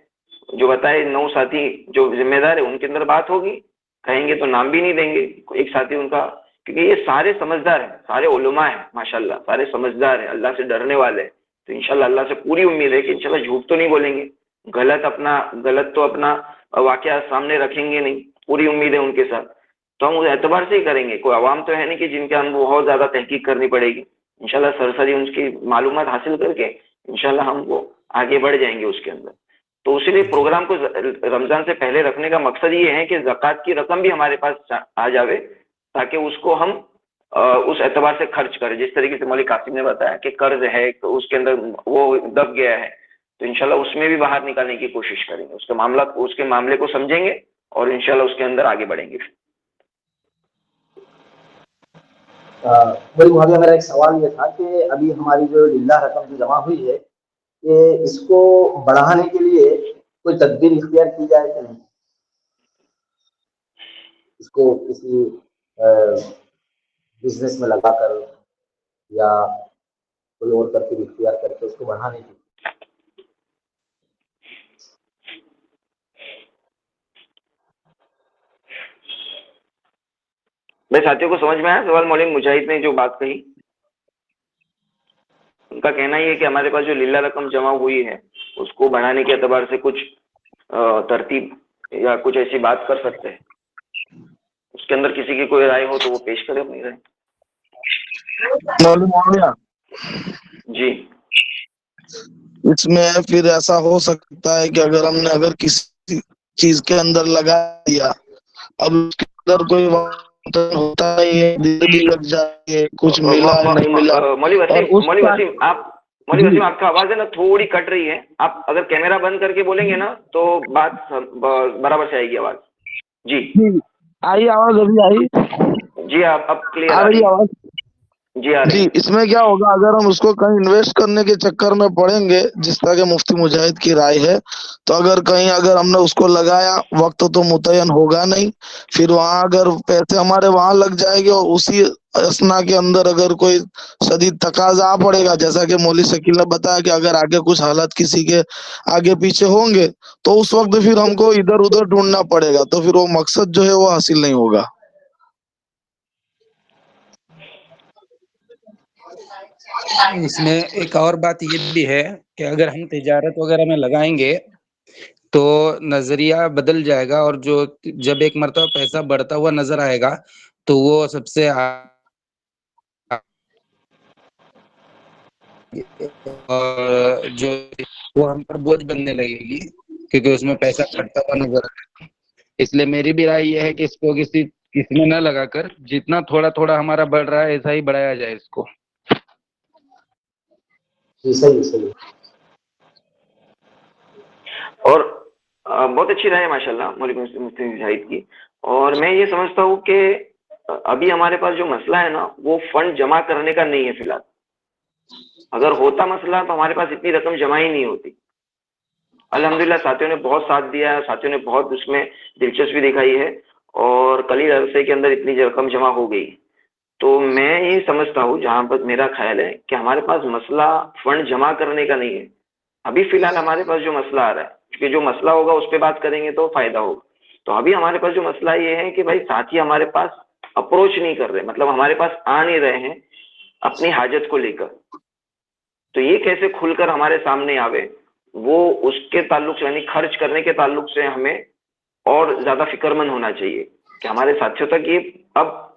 Speaker 1: جو بتائے 9 ساتھی جو ذمہ دار ہے ان کے اندر بات ہوگی, کہیں گے تو نام بھی نہیں دیں گے ایک ساتھی ان کا, کیونکہ یہ سارے سمجھدار ہیں, سارے علماء ہیں ماشاءاللہ, سارے سمجھدار ہیں, اللہ سے ڈرنے والے ہیں. تو انشاءاللہ اللہ سے پوری امید ہے کہ انشاءاللہ جھوٹ تو نہیں بولیں گے, غلط تو اپنا واقعہ سامنے رکھیں گے نہیں, پوری امید ہے ان کے ساتھ. تو ہم اس اعتبار سے ہی کریں گے. کوئی عوام تو ہے نہیں کہ جن کے ہم بہت زیادہ تحقیق کرنی پڑے گی. انشاءاللہ سرسری ان کی معلومات حاصل کر کے انشاءاللہ ہم وہ آگے بڑھ جائیں گے اس کے اندر. تو اسی لیے پروگرام کو رمضان سے پہلے رکھنے کا مقصد یہ ہے کہ زکوٰۃ کی رقم بھی ہمارے پاس آ جاوے تاکہ اس کو ہم اس اعتبار سے خرچ کریں. جس طریقے سے مولوی قاسم نے بتایا کہ قرض ہے تو اس کے اندر وہ دب گیا ہے, تو انشاءاللہ اس میں بھی باہر نکالنے کی کوشش کریں گے. اس کے معاملے کو سمجھیں گے اور انشاءاللہ اس کے اندر آگے بڑھیں گے.
Speaker 2: وہی معاویہ میرا ایک سوال یہ تھا کہ ابھی ہماری جو للہ رقم جو جمع ہوئی ہے کہ اس کو بڑھانے کے لیے کوئی تدبیر اختیار کی جائے کہ نہیں, اس کو کسی بزنس میں لگا کر یا کوئی اور ترتیب اختیار کر کے اس کو بڑھانے کی.
Speaker 1: میرے ساتھیوں کو سمجھ میں آیا سوال؟ مولوی مجاہد نے جو بات کہی, ان کا کہنا یہ ہے کہ ہمارے پاس جو للہ رقم جمع ہوئی ہے اس کو بڑھانے کے اعتبار سے کچھ ترتیب یا کچھ ایسی بات کر سکتے ہیں. اس کے اندر کسی کی کوئی رائے ہو تو وہ پیش کرے اپنی رائے.
Speaker 5: مولوی معاویہ
Speaker 1: جی.
Speaker 5: اس میں پھر ایسا ہو سکتا ہے کہ اگر ہم نے کسی چیز کے اندر لگا دیا, اب اس کے اندر کوئی ہوتا ہے دل بھی لگ جائے, کچھ ملا نہیں ملا.
Speaker 1: مولوی وسیم آپ کا آواز ہے نا تھوڑی کٹ رہی ہے. آپ اگر کیمرہ بند کر کے بولیں گے نا تو بات برابر سے آئے گی آواز. جی
Speaker 5: آئی آواز ابھی آئی؟
Speaker 1: جی آپ اب کلیئر
Speaker 5: آ رہی آواز؟
Speaker 1: جی آ رہی.
Speaker 5: جی, اس میں کیا ہوگا اگر ہم اس کو کہیں انویسٹ کرنے کے چکر میں پڑیں گے, جس طرح کہ مفتی مجاہد کی رائے ہے, تو اگر ہم نے اس کو لگایا وقت تو متعین ہوگا نہیں, پھر وہاں اگر پیسے ہمارے وہاں لگ جائے گے اور اسی اسنا کے اندر اگر کوئی شدید تقاضا آ پڑے گا, جیسا کہ مولوی شکیل نے بتایا کہ اگر آگے کچھ حالات کسی کے آگے پیچھے ہوں گے تو اس وقت پھر ہم کو ادھر ادھر ڈھونڈنا پڑے گا, تو پھر وہ مقصد جو ہے وہ حاصل نہیں ہوگا.
Speaker 4: اس میں ایک اور بات یہ بھی ہے کہ اگر ہم تجارت وغیرہ میں لگائیں گے تو نظریہ بدل جائے گا, اور جو جب ایک مرتبہ پیسہ بڑھتا ہوا نظر آئے گا تو وہ سب سے اور جو وہ ہم پر بوجھ بننے لگے گی کیونکہ اس میں پیسہ کٹتا ہوا نظر آئے گا. اس لیے میری بھی رائے یہ ہے کہ اس کو کسی میں نہ لگا کر جتنا تھوڑا تھوڑا ہمارا بڑھ رہا ہے ایسا ہی بڑھایا جائے اس کو.
Speaker 2: جی صحیح.
Speaker 1: اور بہت اچھی رائے ماشاء اللہ مولوی مفتی مجاہد کی. اور میں یہ سمجھتا ہوں کہ ابھی ہمارے پاس جو مسئلہ ہے نا وہ فنڈ جمع کرنے کا نہیں ہے فی الحال. اگر ہوتا مسئلہ تو ہمارے پاس اتنی رقم جمع ہی نہیں ہوتی. الحمدللہ ساتھیوں نے بہت ساتھ دیا ہے, ساتھیوں نے بہت اس میں دلچسپی دکھائی ہے اور قلیل عرصے کے اندر اتنی رقم جمع ہو گئی. تو میں یہ سمجھتا ہوں جہاں پر میرا خیال ہے کہ ہمارے پاس مسئلہ فنڈ جمع کرنے کا نہیں ہے. ابھی فی الحال ہمارے پاس جو مسئلہ آ رہا ہے کہ جو مسئلہ ہوگا اس پہ بات کریں گے تو فائدہ ہوگا. تو ابھی ہمارے پاس جو مسئلہ یہ ہے کہ بھائی ساتھی ہمارے پاس اپروچ نہیں کر رہے, مطلب ہمارے پاس آ نہیں رہے ہیں اپنی حاجت کو لے کر. تو یہ کیسے کھل کر ہمارے سامنے آوے, وہ اس کے تعلق سے یعنی خرچ کرنے کے تعلق سے ہمیں اور زیادہ فکر مند ہونا چاہیے کہ ہمارے ساتھیوں تک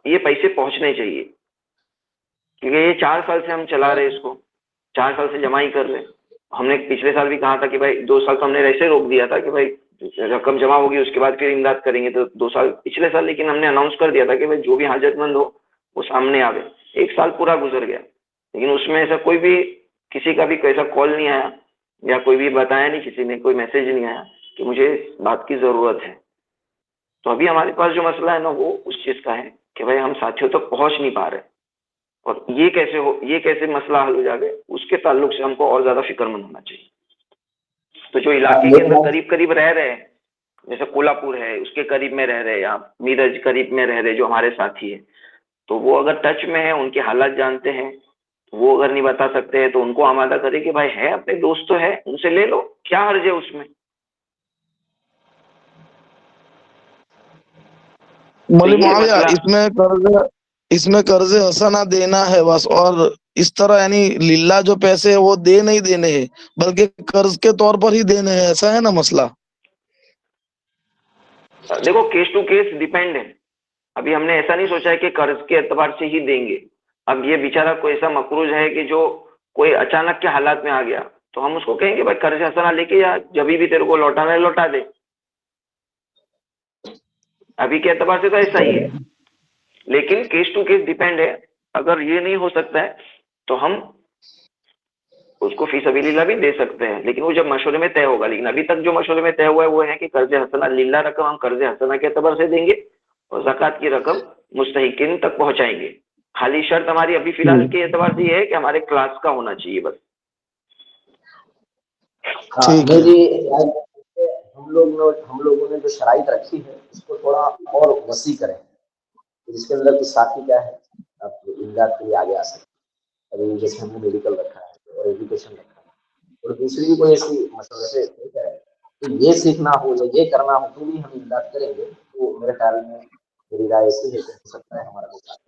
Speaker 1: یہ پیسے پہنچنے چاہیے. کیونکہ یہ 4 سال سے ہم چلا رہے اس کو, 4 سال سے جمع ہی کر رہے. ہم نے پچھلے سال بھی کہا تھا کہ بھائی 2 سال تو ہم نے ایسے روک دیا تھا کہ بھائی رقم جمع ہوگی اس کے بعد پھر امداد کریں گے, تو 2 سال پچھلے سال لیکن ہم نے اناؤنس کر دیا تھا کہ بھائی جو بھی حاجت مند ہو وہ سامنے آوے. 1 سال پورا گزر گیا لیکن اس میں ایسا کوئی بھی کسی کا بھی ایسا کال نہیں آیا یا کوئی بھی بتایا نہیں, کسی نے کوئی میسج نہیں آیا کہ مجھے اس بات کی ضرورت ہے. تو ابھی ہمارے پاس جو مسئلہ ہے نا وہ اس چیز کا ہے کہ بھائی ہم ساتھیوں تک پہنچ نہیں پا رہے, اور یہ کیسے مسئلہ حل ہو جائے اس کے تعلق سے ہم کو اور زیادہ فکر مند ہونا چاہیے. تو جو علاقے کے اندر قریب قریب رہ رہے ہیں, جیسے کولہاپور ہے اس کے قریب میں رہ رہے, یا میرج قریب میں رہ رہے جو ہمارے ساتھی ہیں, تو وہ اگر ٹچ میں ہیں, ان کے حالات جانتے ہیں, وہ اگر نہیں بتا سکتے ہیں تو ان کو آمادہ کرے کہ بھائی ہے اپنے دوست تو ہے, ان سے لے لو, کیا حرج ہے اس میں.
Speaker 5: مولوی معاویہ اس میں قرض حسنہ دینا ہے بس, اور اس طرح یعنی للہ جو پیسے ہیں وہ دے نہیں دینے ہیں بلکہ قرض کے طور پر ہی دینے ہیں, ایسا ہے نا مسئلہ؟
Speaker 1: دیکھو کیس ٹو کیس ڈیپینڈ ہے. ابھی ہم نے ایسا نہیں سوچا ہے کہ قرض کے اعتبار سے ہی دیں گے. اب یہ بیچارہ کوئی ایسا مقروض ہے کہ جو کوئی اچانک کے حالات میں آ گیا, تو ہم اس کو کہیں گے بھائی قرض حسنہ لے کے یا جب بھی تیرے کو لوٹانا ہے لوٹا دے. ابھی کے اعتبار سے تو ایسا ہی ہے, لیکن کیس ٹو کیس ڈیپینڈ ہے. اگر یہ نہیں ہو سکتا ہے تو ہم اس کو فی سبیل اللہ بھی دے سکتے ہیں, لیکن وہ جب مشورے میں طے ہوگا. لیکن ابھی تک جو مشورے میں طے ہوا ہے وہ ہے کہ قرض حسنہ للہ رقم ہم قرض حسنہ کے اعتبار سے دیں گے اور زکوٰۃ کی رقم مستحقین تک پہنچائیں گے. خالی شرط ہماری ابھی فی الحال کے اعتبار سے یہ ہے کہ ہمارے کلاس کا ہونا چاہیے بس.
Speaker 2: میں جی ہم لوگوں نے جو شرائط رکھی ہے اس کو تھوڑا اور وسیع کریں, جس کے اندر کچھ ساتھی کیا ہے آپ امداد کے لیے آگے آ سکتے ہیں. ابھی جیسے ہم نے میڈیکل رکھا ہے اور ایجوکیشن رکھا ہے, اور دوسری بھی کوئی ایسی مسئلہ سے کہ یہ سیکھنا ہو یا یہ کرنا ہو تو بھی ہم امداد کریں گے. تو میرے خیال میں میری رائے ایسی ہے کہ ہو سکتا ہے ہمارا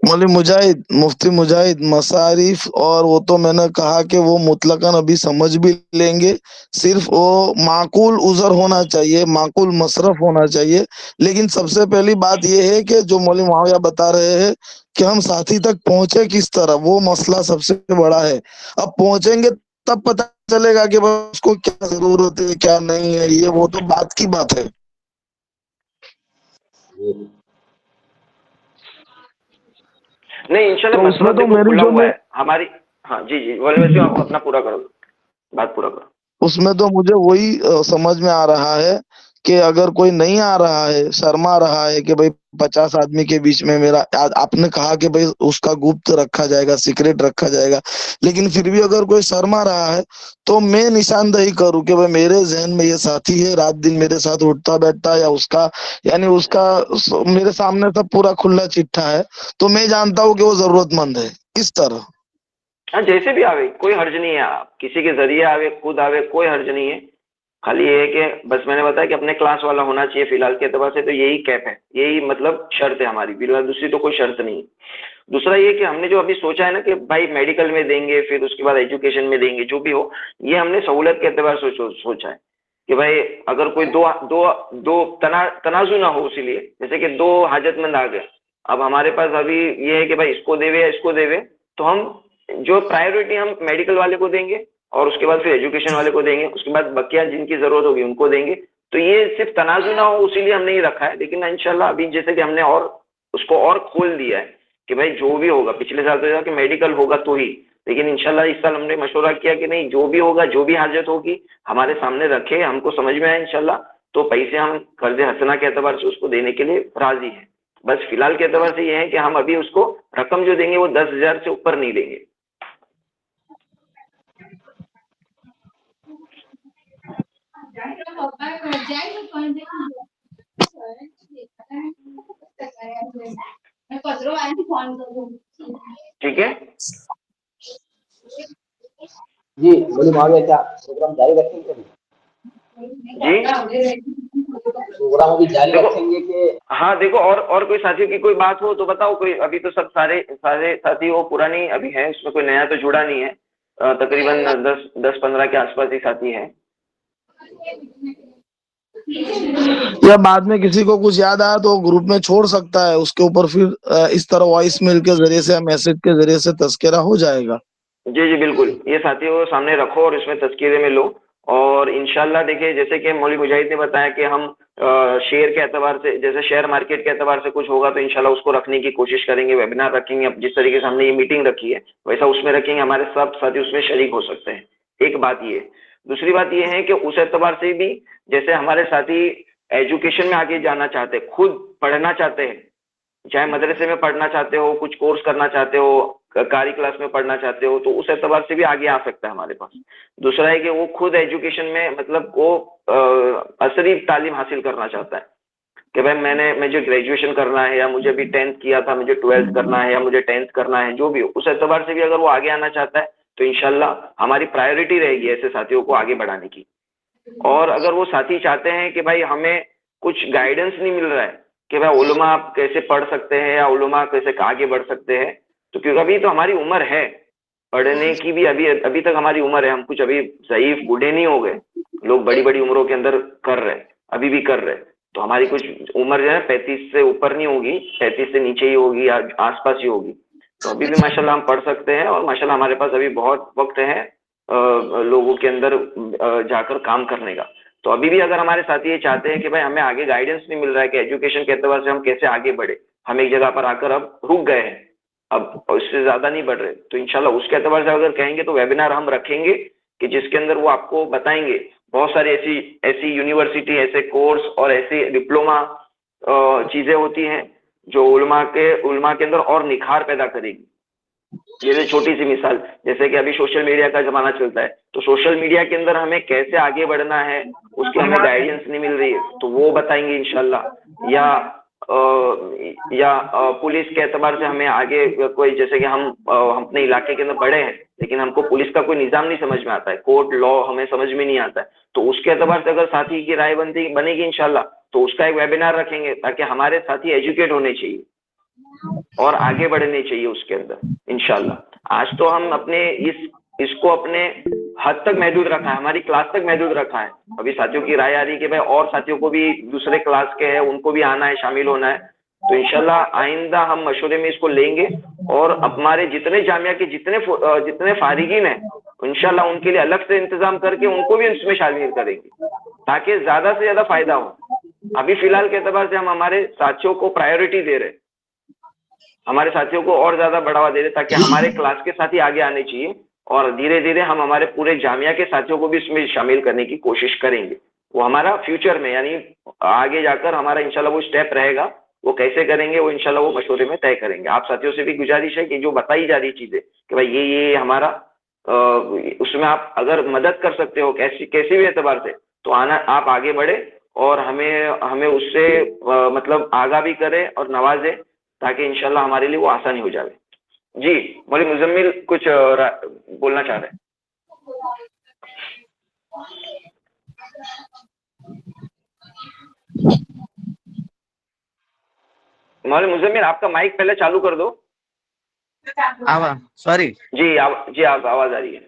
Speaker 5: مولوی مجاہد, مفتی مجاہد, مصارف اور وہ تو میں نے کہا کہ وہ مطلقاً ابھی سمجھ بھی لیں گے, صرف وہ معقول عذر ہونا چاہیے, معقول مصرف ہونا چاہیے. لیکن سب سے پہلی بات یہ ہے کہ جو مولوی معاویہ بتا رہے ہیں کہ ہم ساتھی تک پہنچے کس طرح, وہ مسئلہ سب سے بڑا ہے. اب پہنچیں گے تب پتہ چلے گا کہ اس کو کیا ضرورت ہے کیا نہیں ہے, یہ وہ تو بات کی بات ہے.
Speaker 1: نہیں انشاءاللہ
Speaker 5: تو اس میں
Speaker 1: مسئلہ
Speaker 5: تو
Speaker 1: دیکھو
Speaker 5: میری
Speaker 1: کھلا
Speaker 5: جو
Speaker 1: ہوا
Speaker 5: میں
Speaker 1: ہے ہماری. ہاں جی جی ویسے آپ اپنا پورا کرو, بات پورا کرو.
Speaker 5: اس میں تو مجھے وہی سمجھ میں آ رہا ہے کہ اگر کوئی نہیں آ رہا ہے, شرما رہا ہے کہ بھائی 50 آدمی کے بیچ میں میرا, آپ نے کہا کہ بھائی اس کا گپت رکھا جائے گا, سیکریٹ رکھا جائے گا, لیکن پھر بھی اگر کوئی شرما رہا ہے تو میں نشاندہی کروں کہ بھائی میرے ذہن میں یہ ساتھی ہے, رات دن میرے ساتھ اٹھتا بیٹھتا, یا اس کا یعنی اس کا میرے سامنے سب پورا کھلا چٹھا ہے, تو میں جانتا ہوں کہ وہ ضرورت مند ہے. اس طرح
Speaker 1: ہاں جیسے بھی آوے کوئی حرج نہیں ہے, آپ کسی کے ذریعے آوے خود آوے کوئی حرج نہیں ہے. خالی یہ ہے کہ بس میں نے بتایا کہ اپنے کلاس والا ہونا چاہیے فی الحال کے اعتبار سے, تو یہی کیپ ہے, یہی مطلب شرط ہے ہماری فی الحال, دوسری تو کوئی شرط نہیں. دوسرا یہ کہ ہم نے جو ابھی سوچا ہے نا کہ بھائی میڈیکل میں دیں گے, پھر اس کے بعد ایجوکیشن میں دیں گے, جو بھی ہو, یہ ہم نے سہولت کے اعتبار سے سوچا ہے کہ بھائی اگر کوئی دو تنازع نہ ہو, اسی لیے جیسے کہ 2 حاجت مند آ گئے, اب ہمارے پاس ابھی یہ ہے کہ بھائی اس کو دے اس کو دے, تو ہم جو پرائیورٹی ہم میڈیکل والے کو دیں گے اور اس کے بعد پھر ایجوکیشن والے کو دیں گے, اس کے بعد بقیہ جن کی ضرورت ہوگی ان کو دیں گے. تو یہ صرف تنازع نہ ہو اسی لیے ہم نے یہ رکھا ہے. لیکن انشاءاللہ ابھی جیسے کہ ہم نے اور اس کو اور کھول دیا ہے کہ بھائی جو بھی ہوگا, پچھلے سال تو کہ میڈیکل ہوگا تو ہی, لیکن انشاءاللہ اس سال ہم نے مشورہ کیا کہ نہیں, جو بھی ہوگا, جو بھی حاجت ہوگی ہمارے سامنے رکھے, ہم کو سمجھ میں آئے انشاءاللہ, تو پیسے ہم قرض حسنہ کے اعتبار سے اس کو دینے کے لیے راضی ہیں. بس فی الحال کے اعتبار سے یہ ہے کہ ہم ابھی اس کو رقم جو دیں گے وہ 10,000 سے اوپر نہیں دیں گے. ٹھیک ہے
Speaker 2: جی بولے معاویہ, کیا پروگرام جاری رکھیں گے؟
Speaker 1: جی
Speaker 2: پروگرام ابھی جاری
Speaker 1: دیکھو,
Speaker 2: رکھیں گے کہ
Speaker 1: ہاں دیکھو اور کوئی ساتھیوں کی کوئی بات ہو تو بتاؤ. کوئی ابھی تو سب سارے ساتھی وہ پرانی ابھی ہیں, اس میں کوئی نیا تو جڑا نہیں ہے, تقریباً 10-15 کے آس پاس ہی ساتھی ہیں.
Speaker 5: یا بعد میں کسی کو کچھ یاد آیا تو گروپ میں چھوڑ سکتا ہے, اس کے اوپر پھر اس طرح وائس میل کے ذریعے سے یا میسج کے ذریعے سے تذکرہ ہو جائے گا.
Speaker 1: جی جی بالکل, یہ ساتھی کو سامنے رکھو اور اس میں تذکرے میں لو. اور انشاءاللہ دیکھیں جیسے کہ مولوی مجاہد نے بتایا کہ ہم شیئر کے اعتبار سے, جیسے شیئر مارکیٹ کے اعتبار سے کچھ ہوگا تو انشاءاللہ اس کو رکھنے کی کوشش کریں گے, ویبینار رکھیں گے. اب جس طریقے سے ہم نے یہ میٹنگ رکھی ہے ویسا اس میں رکھیں گے, ہمارے سب ساتھی اس میں شریک ہو سکتے ہیں. ایک بات یہ. دوسری بات یہ ہے کہ اس اعتبار سے بھی جیسے ہمارے ساتھی ایجوکیشن میں آگے جانا چاہتے, خود پڑھنا چاہتے ہیں, چاہے مدرسے میں پڑھنا چاہتے ہو, کچھ کورس کرنا چاہتے ہو, قاری کلاس میں پڑھنا چاہتے ہو, تو اس اعتبار سے بھی آگے آ سکتا ہے ہمارے پاس. دوسرا ہے کہ وہ خود ایجوکیشن میں مطلب وہ عصری تعلیم حاصل کرنا چاہتا ہے کہ بھائی مجھے گریجویشن کرنا ہے, یا مجھے ابھی 10th کیا تھا, مجھے 12th کرنا ہے, یا مجھے 10th کرنا ہے, جو بھی ہو, اس اعتبار سے بھی اگر وہ آگے آنا چاہتا ہے تو انشاءاللہ ہماری پرائیورٹی رہے گی ایسے ساتھیوں کو آگے بڑھانے کی. اور اگر وہ ساتھی چاہتے ہیں کہ بھائی ہمیں کچھ گائیڈنس نہیں مل رہا ہے کہ بھائی علماء آپ کیسے پڑھ سکتے ہیں یا علماء کیسے آگے بڑھ سکتے ہیں, تو کیونکہ ابھی تو ہماری عمر ہے پڑھنے کی بھی, ابھی تک ہماری عمر ہے, ہم کچھ ابھی ضعیف بوڑھے نہیں ہو گئے, لوگ بڑی بڑی عمروں کے اندر کر رہے, ابھی بھی کر رہے. تو ہماری کچھ عمر جو ہے 35 سے اوپر نہیں ہوگی، 35 سے نیچے ہی ہوگی یا آس پاس ہی ہوگی. تو ابھی بھی ماشاءاللہ ہم پڑھ سکتے ہیں، اور ماشاءاللہ ہمارے پاس ابھی بہت وقت ہے لوگوں کے اندر جا کر کام کرنے کا. تو ابھی بھی اگر ہمارے ساتھی یہ چاہتے ہیں کہ بھائی ہمیں آگے گائیڈنس نہیں مل رہا ہے کہ ایجوکیشن کے اعتبار سے ہم کیسے آگے بڑھے، ہم ایک جگہ پر آ کر اب رک گئے ہیں، اب اس سے زیادہ نہیں بڑھ رہے، تو انشاءاللہ اس کے اعتبار سے اگر کہیں گے تو ویبینار ہم رکھیں گے کہ جس کے اندر وہ آپ کو بتائیں گے بہت ساری ایسی یونیورسٹی، ایسے کورس اور ایسی ڈپلوما چیزیں ہوتی ہیں جو علماء کے اندر اور نکھار پیدا کرے گی. جیسے چھوٹی سی مثال، جیسے کہ ابھی سوشل میڈیا کا زمانہ چلتا ہے، تو سوشل میڈیا کے اندر ہمیں کیسے آگے بڑھنا ہے اس کی ہمیں گائیڈنس نہیں مل رہی ہے، تو وہ بتائیں گے انشاءاللہ. یا پولیس کے اعتبار سے ہمیں آگے کوئی، جیسے کہ ہم اپنے علاقے کے اندر بڑے ہیں لیکن ہم کو پولیس کا کوئی نظام نہیں سمجھ میں آتا ہے، کورٹ لا ہمیں سمجھ میں نہیں آتا ہے، تو اس کے اعتبار سے اگر ساتھی کی رائے بنے گی انشاءاللہ تو اس کا ایک ویبینار رکھیں گے تاکہ ہمارے ساتھی ایجوکیٹ ہونے چاہیے اور آگے بڑھنے چاہیے اس کے اندر انشاءاللہ. آج تو ہم اپنے اس کو اپنے حد تک محدود رکھا ہے، ہماری کلاس تک محدود رکھا ہے. ابھی ساتھیوں کی رائے آ رہی ہے کہ بھائی اور ساتھیوں کو بھی دوسرے کلاس کے ہیں ان کو بھی آنا ہے، شامل ہونا ہے. تو انشاءاللہ آئندہ ہم مشورے میں اس کو لیں گے اور ہمارے جتنے جامعہ کے جتنے فارغین ہیں انشاءاللہ ان کے لیے الگ سے انتظام کر کے ان کو بھی اس میں شامل کریں گے تاکہ زیادہ سے زیادہ فائدہ ہو. ابھی فی الحال کے اعتبار سے ہم ہمارے ساتھیوں کو پرائیورٹی دے رہے ہیں، ہمارے ساتھیوں کو اور زیادہ بڑھاوا دے رہے تاکہ ہمارے کلاس کے ساتھی آگے آنے چاہیے، اور دھیرے دھیرے ہم ہمارے پورے جامعہ کے ساتھیوں کو بھی اس میں شامل کرنے کی کوشش کریں گے. وہ ہمارا فیوچر میں یعنی آگے جا کر ہمارا انشاءاللہ وہ اسٹیپ رہے گا، وہ کیسے کریں گے وہ انشاءاللہ وہ مشورے میں طے کریں گے. آپ ساتھیوں سے بھی گزارش ہے کہ جو بتائی جا رہی چیزیں کہ بھائی یہ ہمارا اس میں آپ اگر مدد کر سکتے ہو کیسی بھی اعتبار سے تو آپ آگے بڑھے اور ہمیں اس سے مطلب آگاہ بھی کرے اور نوازے تاکہ انشاءاللہ ہمارے لیے وہ آسانی ہو جائے. جی مولوی مزمل کچھ بولنا چاہ رہے ہیں. مولوی مزمل آپ کا مائک پہلے چالو کر دو.
Speaker 7: سوری
Speaker 1: جی آپ آواز آ رہی ہے.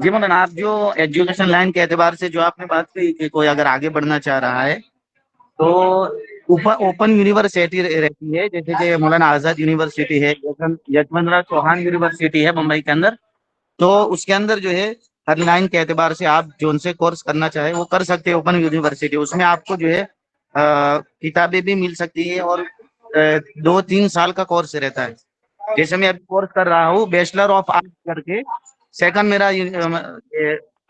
Speaker 7: جی مولانا، آپ جو ایجوکیشن لائن کے اعتبار سے جو آپ نے بات کی کہ کوئی اگر آگے بڑھنا چاہ رہا ہے تو اوپن یونیورسٹی رہتی ہے، جیسے کہ مولانا آزاد یونیورسٹی ہے، یشونت راؤ چوہان یونیورسٹی ہے ممبئی کے اندر. تو اس کے اندر جو ہے ہر لائن کے اعتبار سے آپ جو ان سے کورس کرنا چاہے وہ کر سکتے ہیں. اوپن یونیورسٹی اس میں آپ کو جو ہے کتابیں بھی مل سکتی ہیں اور 2-3 سال کا کورس رہتا ہے. جیسے میں ابھی کورس کر رہا ہوں بیچلر آف آرٹ کر کے، سیکنڈ میرا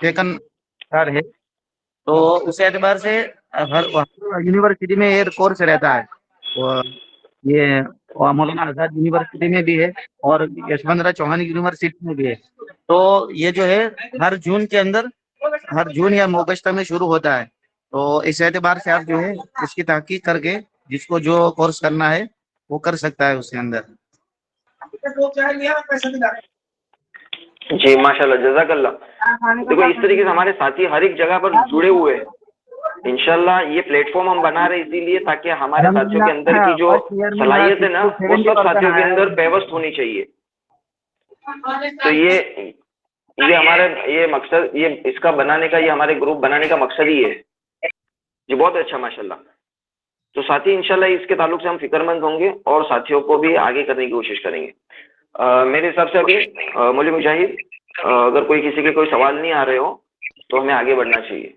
Speaker 7: سیکنڈ سال ہے. تو اس اعتبار سے ہر یونیورسٹی میں ایئر کورس رہتا ہے. یہ مولانا آزاد یونیورسٹی میں بھی ہے اور یشونت راؤ چوہان یونیورسٹی میں بھی ہے. تو یہ جو ہے ہر جون کے اندر، ہر جون یا اگست میں شروع ہوتا ہے. تو اس اعتبار سے آپ جو ہے اس کی تحقیق کر کے جس کو جو کورس کرنا ہے وہ کر سکتا ہے اس کے اندر.
Speaker 1: جی ماشاءاللہ جزاک اللہ. دیکھو اس طریقے سے ہمارے ساتھی ہر ایک جگہ پر جڑے ہوئے ہیں. انشاءاللہ یہ پلیٹ فارم ہم بنا رہے اسی لیے تاکہ ہمارے ساتھیوں کے اندر کی جو صلاحیت ہے نا وہ سب ساتھیوں کے اندر پیوست ہونی چاہیے. تو یہ ہمارا یہ مقصد، یہ اس کا بنانے کا، یہ ہمارے گروپ بنانے کا مقصد ہی ہے. جی بہت اچھا ماشاءاللہ. تو ساتھی انشاءاللہ اس کے تعلق سے ہم فکر مند ہوں گے اور ساتھیوں کو بھی آگے کرنے کی کوشش کریں گے. میرے حساب سے ابھی مولوی مجاہد اگر کوئی کسی کے کوئی سوال نہیں آ رہے ہو تو ہمیں آگے بڑھنا چاہیے.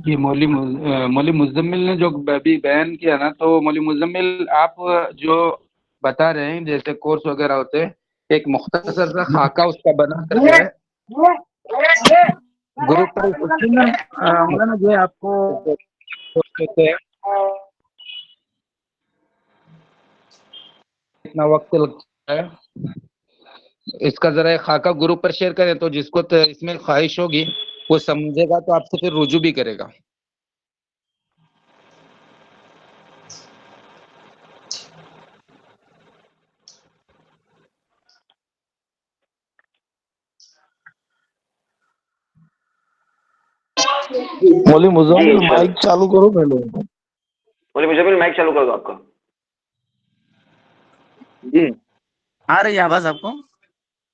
Speaker 4: جی مولوی مزمل نے جو ابھی بیان کیا نا، تو مولوی مزمل آپ جو بتا رہے ہیں جیسے کورس وغیرہ ہوتے ہیں، ایک مختصر سا خاکہ اس کا بنا کر جو ہے گروپ پر مولانا جو ہے آپ کو اتنا وقت لگتا ہے، اس کا ذرا خاکہ گروپ پر شیئر کریں تو جس کو اس میں خواہش ہوگی وہ سمجھے گا تو آپ سے پھر رجوع بھی کرے گا.
Speaker 5: مولوی مزمل
Speaker 1: جی انشاءاللہ.
Speaker 5: مائک چالو کرو پہلے.
Speaker 1: مولوی مزمل مائک چالو کر دو آپ کا.
Speaker 7: جی آ رہی ہے آواز آپ کو؟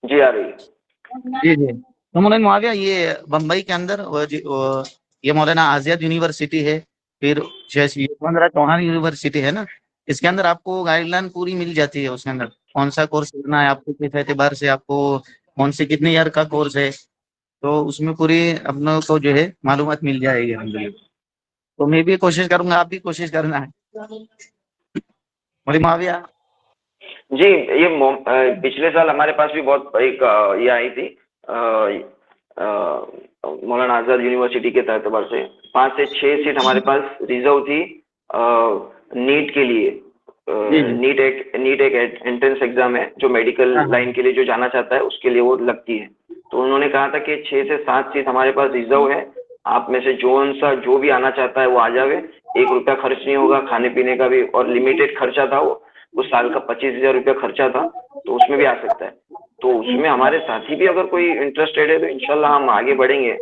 Speaker 1: جی آ رہی ہے.
Speaker 7: جی
Speaker 8: تو مولانا معاویہ یہ بمبئی کے اندر یہ مولانا آزاد یونیورسٹی ہے، پھر یشوندرا چوہان یونیورسٹی ہے نا، اس کے اندر آپ کو گائیڈ لائن پوری مل جاتی ہے، اس کے اندر کون سا کورس کرنا ہے آپ کو، کس اعتبار سے آپ کو کون سے کتنے ایئر کا کورس ہے، تو اس میں پوری اپنوں کو جو ہے معلومات مل جائے گی الحمدللہ۔ تو میں بھی کوشش کروں گا، آپ بھی کوشش کرنا ہے مولانا معاویہ۔
Speaker 1: جی یہ پچھلے سال ہمارے پاس بھی بہت ایک یہ آئی تھی مولانا آزاد یونیورسٹی کے اعتبار سے 5 سے 6 سیٹ ہمارے پاس ریزرو تھی نیٹ کے لیے۔ نیٹ ایک انٹرنس ایگزام ہے جو میڈیکل لائن کے لیے جو جانا چاہتا ہے اس کے لیے وہ لگتی ہے، تو انہوں نے کہا تھا کہ 6 سے 7 سیٹ ہمارے پاس ریزرو ہے، آپ میں سے جو بھی آنا چاہتا ہے وہ آ جاوے، 1 روپیہ خرچ نہیں ہوگا، کھانے پینے کا بھی، اور لمیٹڈ خرچہ تھا، وہ اس سال کا 25,000 روپیہ خرچہ تھا، تو اس میں بھی آ سکتا ہے۔ تو اس میں ہمارے ساتھی بھی اگر کوئی انٹرسٹیڈ ہے تو انشاءاللہ ہم آگے بڑھیں گے،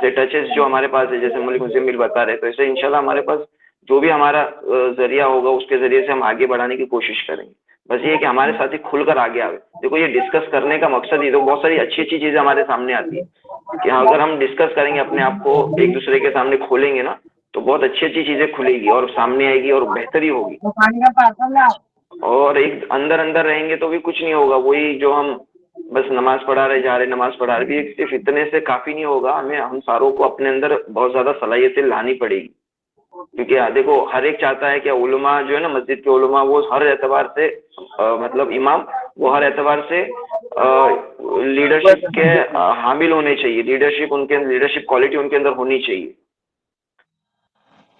Speaker 1: جیسے ٹچز جو ہمارے پاس ہے، جیسے ملک مزمل بتا رہے، تو ایسے انشاءاللہ ہمارے پاس جو بھی ہمارا ذریعہ ہوگا اس کے ذریعے سے ہم آگے بڑھانے کی کوشش کریں گے۔ بس یہ ہے کہ ہمارے ساتھی کھل کر آگے آئے۔ دیکھو یہ ڈسکس کرنے کا مقصد ہی تو بہت ساری اچھی اچھی چیزیں ہمارے سامنے آتی ہیں کہ اگر ہم ڈسکس کریں گے، اپنے آپ کو ایک دوسرے کے سامنے کھولیں گے نا، تو بہت اچھی اچھی چیزیں کھلے گی اور سامنے آئے گی اور بہتری ہوگی۔ اور ایک اندر اندر رہیں گے تو بھی کچھ نہیں ہوگا، وہی جو ہم بس نماز پڑھا رہے جا رہے، نماز پڑھا رہے، بھی صرف اتنے سے کافی نہیں ہوگا، ہم ساروں کو اپنے اندر بہت زیادہ صلاحیتیں لانی پڑے گی، کیونکہ دیکھو ہر ایک چاہتا ہے کہ علماء جو ہے نا، مسجد کے علماء وہ ہر اعتبار سے مطلب امام وہ ہر اعتبار سے لیڈرشپ کے حامل ہونے چاہیے، لیڈرشپ کوالٹی ان کے اندر ہونی چاہیے۔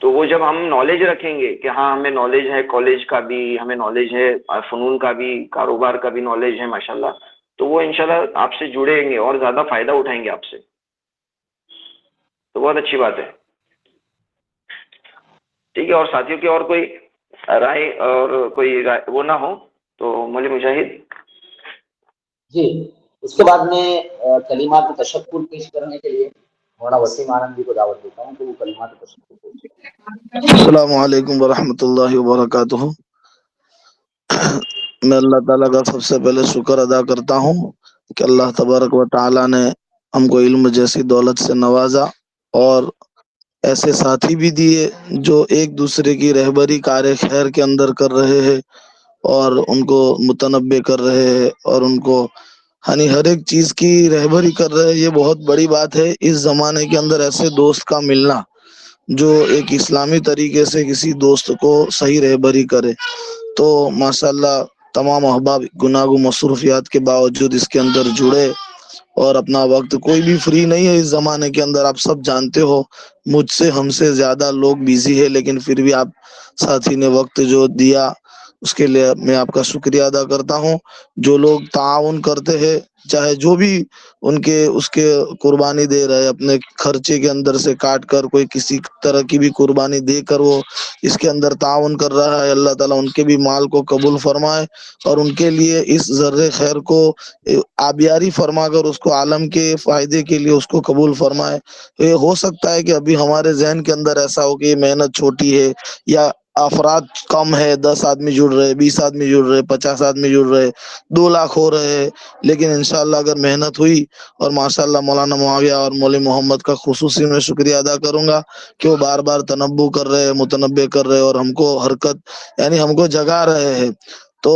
Speaker 1: تو وہ جب ہم نالج رکھیں گے کہ ہاں ہمیں نالج ہے کالج کا بھی، ہمیں نالج ہے فنون کا بھی، کاروبار کا بھی نالج ہے ماشاءاللہ، تو وہ انشاءاللہ آپ سے جڑیں گے اور زیادہ فائدہ اٹھائیں گے آپ سے، تو بہت اچھی بات ہے۔ ٹھیک ہے، اور ساتھیوں کی اور کوئی رائے اور کوئی وہ نہ ہو تو مولی مجاہد۔
Speaker 2: جی، اس کے بعد میں کلمات تشکر پیش کرنے کے لیے مولانا وسیم آنند جی کو دعوت دیتا ہوں کہ وہ کلمات تشکر پیش کریں۔
Speaker 5: السلام علیکم ورحمۃ اللہ وبرکاتہ۔ میں اللہ تعالیٰ کا سب سے پہلے شکر ادا کرتا ہوں کہ اللہ تبارک و تعالیٰ نے ہم کو علم جیسی دولت سے نوازا اور ایسے ساتھی بھی دیے جو ایک دوسرے کی رہبری کار خیر کے اندر کر رہے ہیں اور ان کو متنبع کر رہے ہیں اور ان کو ہر ایک چیز کی رہبری کر رہے ہیں۔ یہ بہت بڑی بات ہے اس زمانے کے اندر ایسے دوست کا ملنا جو ایک اسلامی طریقے سے کسی دوست کو صحیح رہبری کرے۔ تو ماشاءاللہ تمام احباب گناہ و مصروفیات کے باوجود اس کے اندر جڑے اور اپنا وقت، کوئی بھی فری نہیں ہے اس زمانے کے اندر، آپ سب جانتے ہو مجھ سے ہم سے زیادہ لوگ بیزی ہے، لیکن پھر بھی آپ ساتھی نے وقت جو دیا اس کے لیے میں آپ کا شکریہ ادا کرتا ہوں۔ جو لوگ تعاون کرتے ہیں، چاہے جو بھی ان کے اس کے قربانی دے رہے، اپنے خرچے کے اندر سے کاٹ کر کوئی کسی طرح کی بھی قربانی دے کر وہ اس کے اندر تعاون کر رہا ہے، اللہ تعالیٰ ان کے بھی مال کو قبول فرمائے اور ان کے لیے اس ذرے خیر کو آبیاری فرما کر اس کو عالم کے فائدے کے لیے اس کو قبول فرمائے۔ یہ ہو سکتا ہے کہ ابھی ہمارے ذہن کے اندر ایسا ہو کہ یہ محنت چھوٹی ہے یا افراد کم ہے، 10 آدمی جڑ رہے، 20 آدمی جڑ رہے، 50 آدمی جڑ رہے، 2 لاکھ ہو رہے ہیں، لیکن انشاءاللہ اگر محنت ہوئی اور ماشاءاللہ مولانا معاویہ اور مولوی محمد کا خصوصی میں شکریہ ادا کروں گا کہ وہ بار بار تنبع کر رہے، متنبع کر رہے اور ہم کو حرکت یعنی ہم کو جگا رہے ہیں۔ تو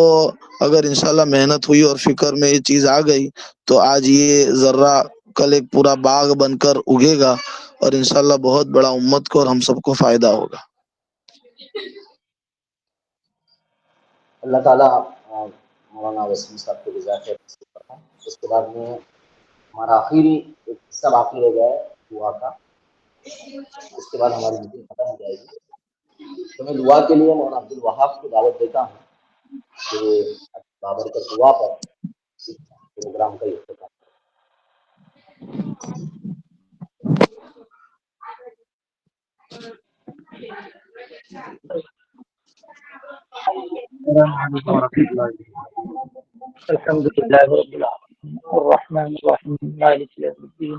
Speaker 5: اگر انشاءاللہ محنت ہوئی اور فکر میں یہ چیز آ گئی تو آج یہ ذرہ کل ایک پورا باغ بن کر اگے گا اور انشاءاللہ بہت بڑا امت کو اور ہم سب کو فائدہ ہوگا۔
Speaker 2: اللہ تعالیٰ مولانا وسیم صاحب کو جزائے خیر نصیب فرمائے۔ اس کے بعد میں ہمارا آخری ایک حصہ باقی رہ گیا ہے دعا کا، اس کے بعد ہماری میٹنگ ختم ہو جائے گی۔ تو میں دعا کے لیے مولانا عبد الوہاب کو دعوت دیتا ہوں کہ بابرکت دعا پر اس پروگرام کا افتتاح۔
Speaker 6: السلام علیکم ورحمۃ اللہ وبرکاتہ۔ الحمد للہ رب العالمین الرحمن الرحیم مالک یوم الدین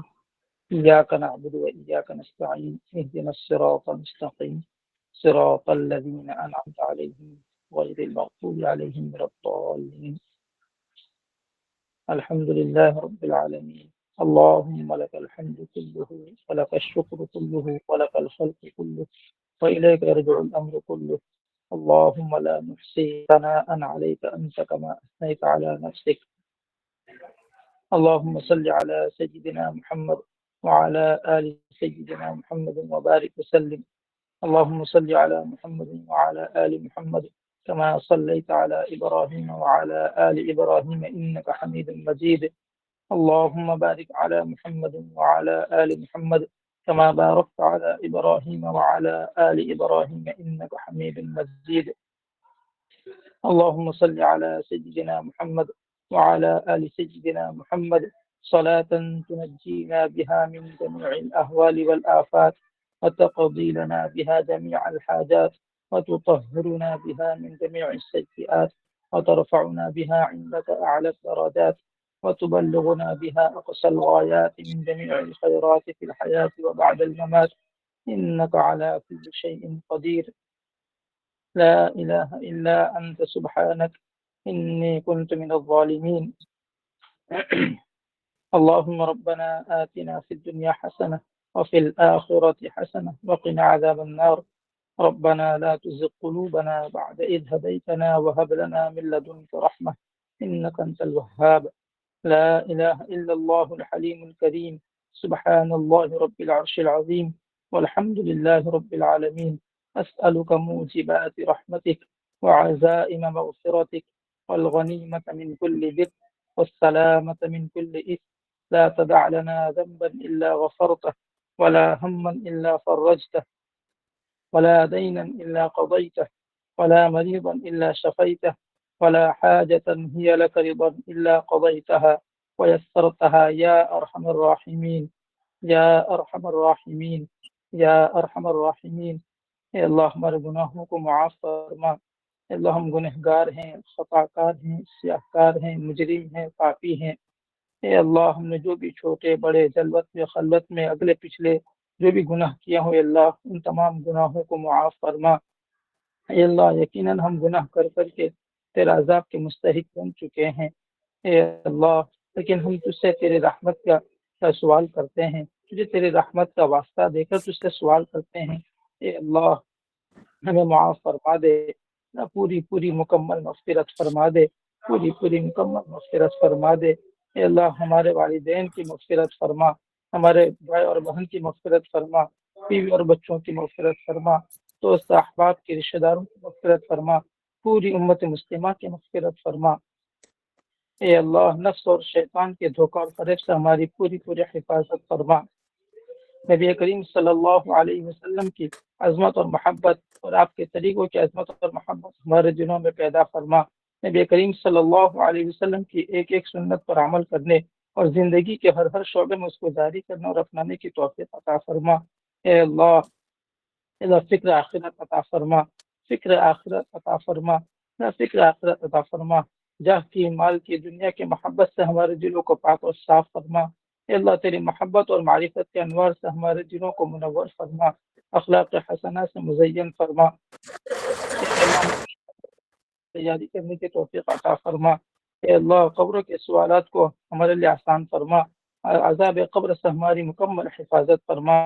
Speaker 6: ایاک نعبد و ایاک نستعین اهدنا الصراط المستقیم صراط الذین انعمت علیہم غیر المغضوب علیہم ولا الضالین۔ الحمد للہ رب العالمین اللهم لك الحمد كله ولك الشكر كله ولك الخلق كله وإليك يرجع الأمر كله. اللهم لا نحصي ثناء عليك أنت كما أثنيت على نفسك. اللهم صل على سيدنا محمد وعلى آل سيدنا محمد وبارك وسلم. اللهم صل على محمد وعلى آل محمد كما صليت على إبراهيم وعلى آل إبراهيم إنك حميد مجيد. اللهم بارك على محمد وعلى آل محمد كما باركت على إبراهيم وعلى آل إبراهيم إنك حميد مجيد. اللهم صل على سيدنا محمد وعلى آل سيدنا محمد صلاة تنجينا بها من جميع الأهوال والآفات وتقضي لنا بها جميع الحاجات وتطهرنا بها من جميع السيئات وترفعنا بها عندك أعلى الدرجات وتبلغنا بها أقصى الغايات من جميع الخيرات في الحياة وبعد الممات إنك على كل شيء قدير. لا إله إلا أنت سبحانك إني كنت من الظالمين. اللهم ربنا آتنا في الدنيا حسنة وفي الآخرة حسنة وقنا عذاب النار. ربنا لا تزغ قلوبنا بعد إذ هديتنا وهب لنا من لدنك رحمة إنك أنت الوهاب. لا إله إلا الله الحليم الكريم. سبحان الله رب العرش العظيم والحمد لله رب العالمين. أسألك موجبات رحمتك وعزائم مغفرتك والغنيمة من كل بر والسلامة من كل إثم. لا تدع لنا ذنبا إلا غفرته ولا هما إلا فرجته ولا دينا إلا قضيته ولا مريضا إلا شفيته ولا حاجة هي لك رضا إلا قضيتها ويسرتها يا أرحم الراحمين يا أرحم الراحمين يا أرحم الراحمين. اے اللہ ہمارے گناہوں کو معاف فرما. اے اللہ ہم گنہگار ہیں، خطاکار ہیں، سیاہکار ہیں، مجرم ہیں، پاپی ہیں. اے اللہ ہم نے جو بھی چھوٹے بڑے جلوت میں خلوت میں اگلے پچھلے جو بھی گناہ کیا ہوں اے اللہ ان تمام گناہوں کو معاف فرما. اے اللہ یقیناً ہم گناہ کر کر کے تیرا عذاب کے مستحق بن چکے ہیں اے اللہ، لیکن ہم تجھ سے تیرے رحمت کا سوال کرتے ہیں، تجھے تیرے رحمت کا واسطہ دے کر تجھ سے سوال کرتے ہیں. اے اللہ ہمیں معاف فرما دے، پوری پوری مکمل مغفرت فرما دے، پوری پوری مکمل مغفرت فرما دے. اے اللہ ہمارے والدین کی مغفرت فرما، ہمارے بھائی اور بہن کی مغفرت فرما، بیوی اور بچوں کی مغفرت فرما، دوست احباب کے رشتہ داروں کی مغفرت فرما، پوری امت مسلمہ کی مغفرت فرما. اے اللہ نفس اور شیطان کے دھوکہ اور فریب سے ہماری پوری پوری حفاظت فرما. نبی کریم صلی اللہ علیہ وسلم کی عظمت اور محبت اور آپ کے طریقوں کی عظمت اور محبت ہمارے دلوں میں پیدا فرما. نبی کریم صلی اللہ علیہ وسلم کی ایک ایک سنت پر عمل کرنے اور زندگی کے ہر ہر شعبے میں اس کو جاری کرنے اور اپنانے کی توفیق عطا فرما. اے اللہ فکر آخرت عطا فرما، فکر آخرت عطا فرما، فکر آخرت عطا فرما. جاہ کی مال کی دنیا کی محبت سے ہمارے دلوں کو پاک اور صاف فرما. اے اللہ تیری محبت اور معرفت کے انوار سے ہمارے دلوں کو منور فرما، اخلاق حسنہ سے مزین فرما. اے اللہ تیاری کرنے کی توفیق عطا فرما. اے اللہ قبروں کے سوالات کو ہمارے لیے آسان فرما، عذاب قبر سے ہماری مکمل حفاظت فرما.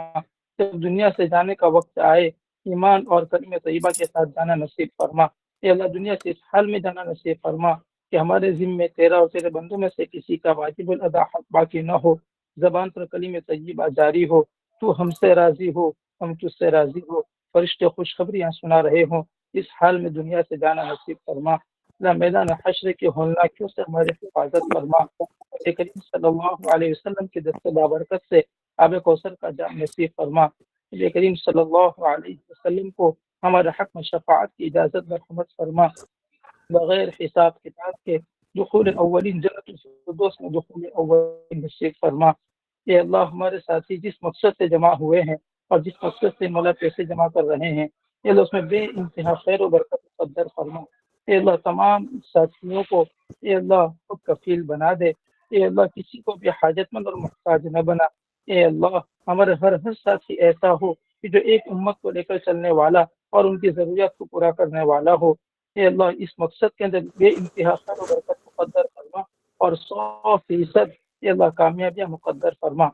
Speaker 6: جب دنیا سے جانے کا وقت آئے ایمان اور کلمہ طیبہ کے ساتھ جانا نصیب فرما. اے اللہ دنیا سے اس حال میں جانا نصیب فرما کہ ہمارے ذمے تیرا اور تیرے بندوں میں سے کسی کا واجب الادا حق باقی نہ ہو، زبان پر کلمہ طیبہ جاری ہو، تو ہم سے راضی ہو، ہم تجھ سے راضی ہو، فرشتے خوشخبریاں سنا رہے ہوں. اس حال میں دنیا سے جانا نصیب فرما. اللہ میدان حشر کے ہولناکیوں سے ہماری حفاظت فرما. نبی کریم صلی اللہ علیہ وسلم کے دست بابرکت سے آب کوثر کا جام نصیب فرما. نبی کریم صلی اللہ علیہ وسلم کو ہمارے حق میں شفاعت کی اجازت مرحمت فرما. بغیر حساب کتاب کے دخول اولین جنت الفردوس میں دخول اولین نصیب فرما. اے اللہ ہمارے ساتھی جس مقصد سے جمع ہوئے ہیں اور جس مقصد سے مولا پیسے جمع کر رہے ہیں اے اللہ اس میں بے انتہا خیر و برکت مقدر فرما. اے اللہ تمام ساتھیوں کو اے اللہ خود کفیل بنا دے. اے اللہ کسی کو بھی حاجت مند اور محتاج نہ بنا. اے اللہ ہمارے ہر ساتھی ایسا ہو کہ جو ایک امت کو لے کر چلنے والا اور ان کی ضروریات کو پورا کرنے والا ہو. اے اللہ اس مقصد کے اندر بے انتہا خیر و برکت مقدر فرما اور 100% یہ اللہ کامیابیاں مقدر فرما،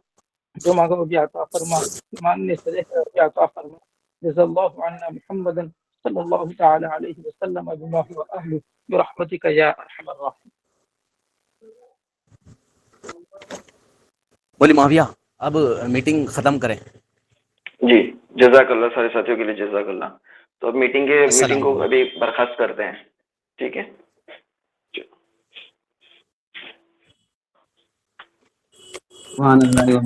Speaker 6: جو مانگو وہ بھی عطا فرما، مانگنے سے لے کر بھی عطا فرما. جزا اللہ عنا محمد صلی اللہ تعالی علیہ وسلم بما هو اہل برحمتک یا ارحم الراحمین.
Speaker 9: بولی معاویہ اب میٹنگ ختم کریں.
Speaker 1: جی جزاک اللہ سارے ساتھیوں کے لیے جزاک اللہ. تو اب میٹنگ کو ابھی برخاست کرتے ہیں. ٹھیک ہے.
Speaker 2: سبحان اللہ.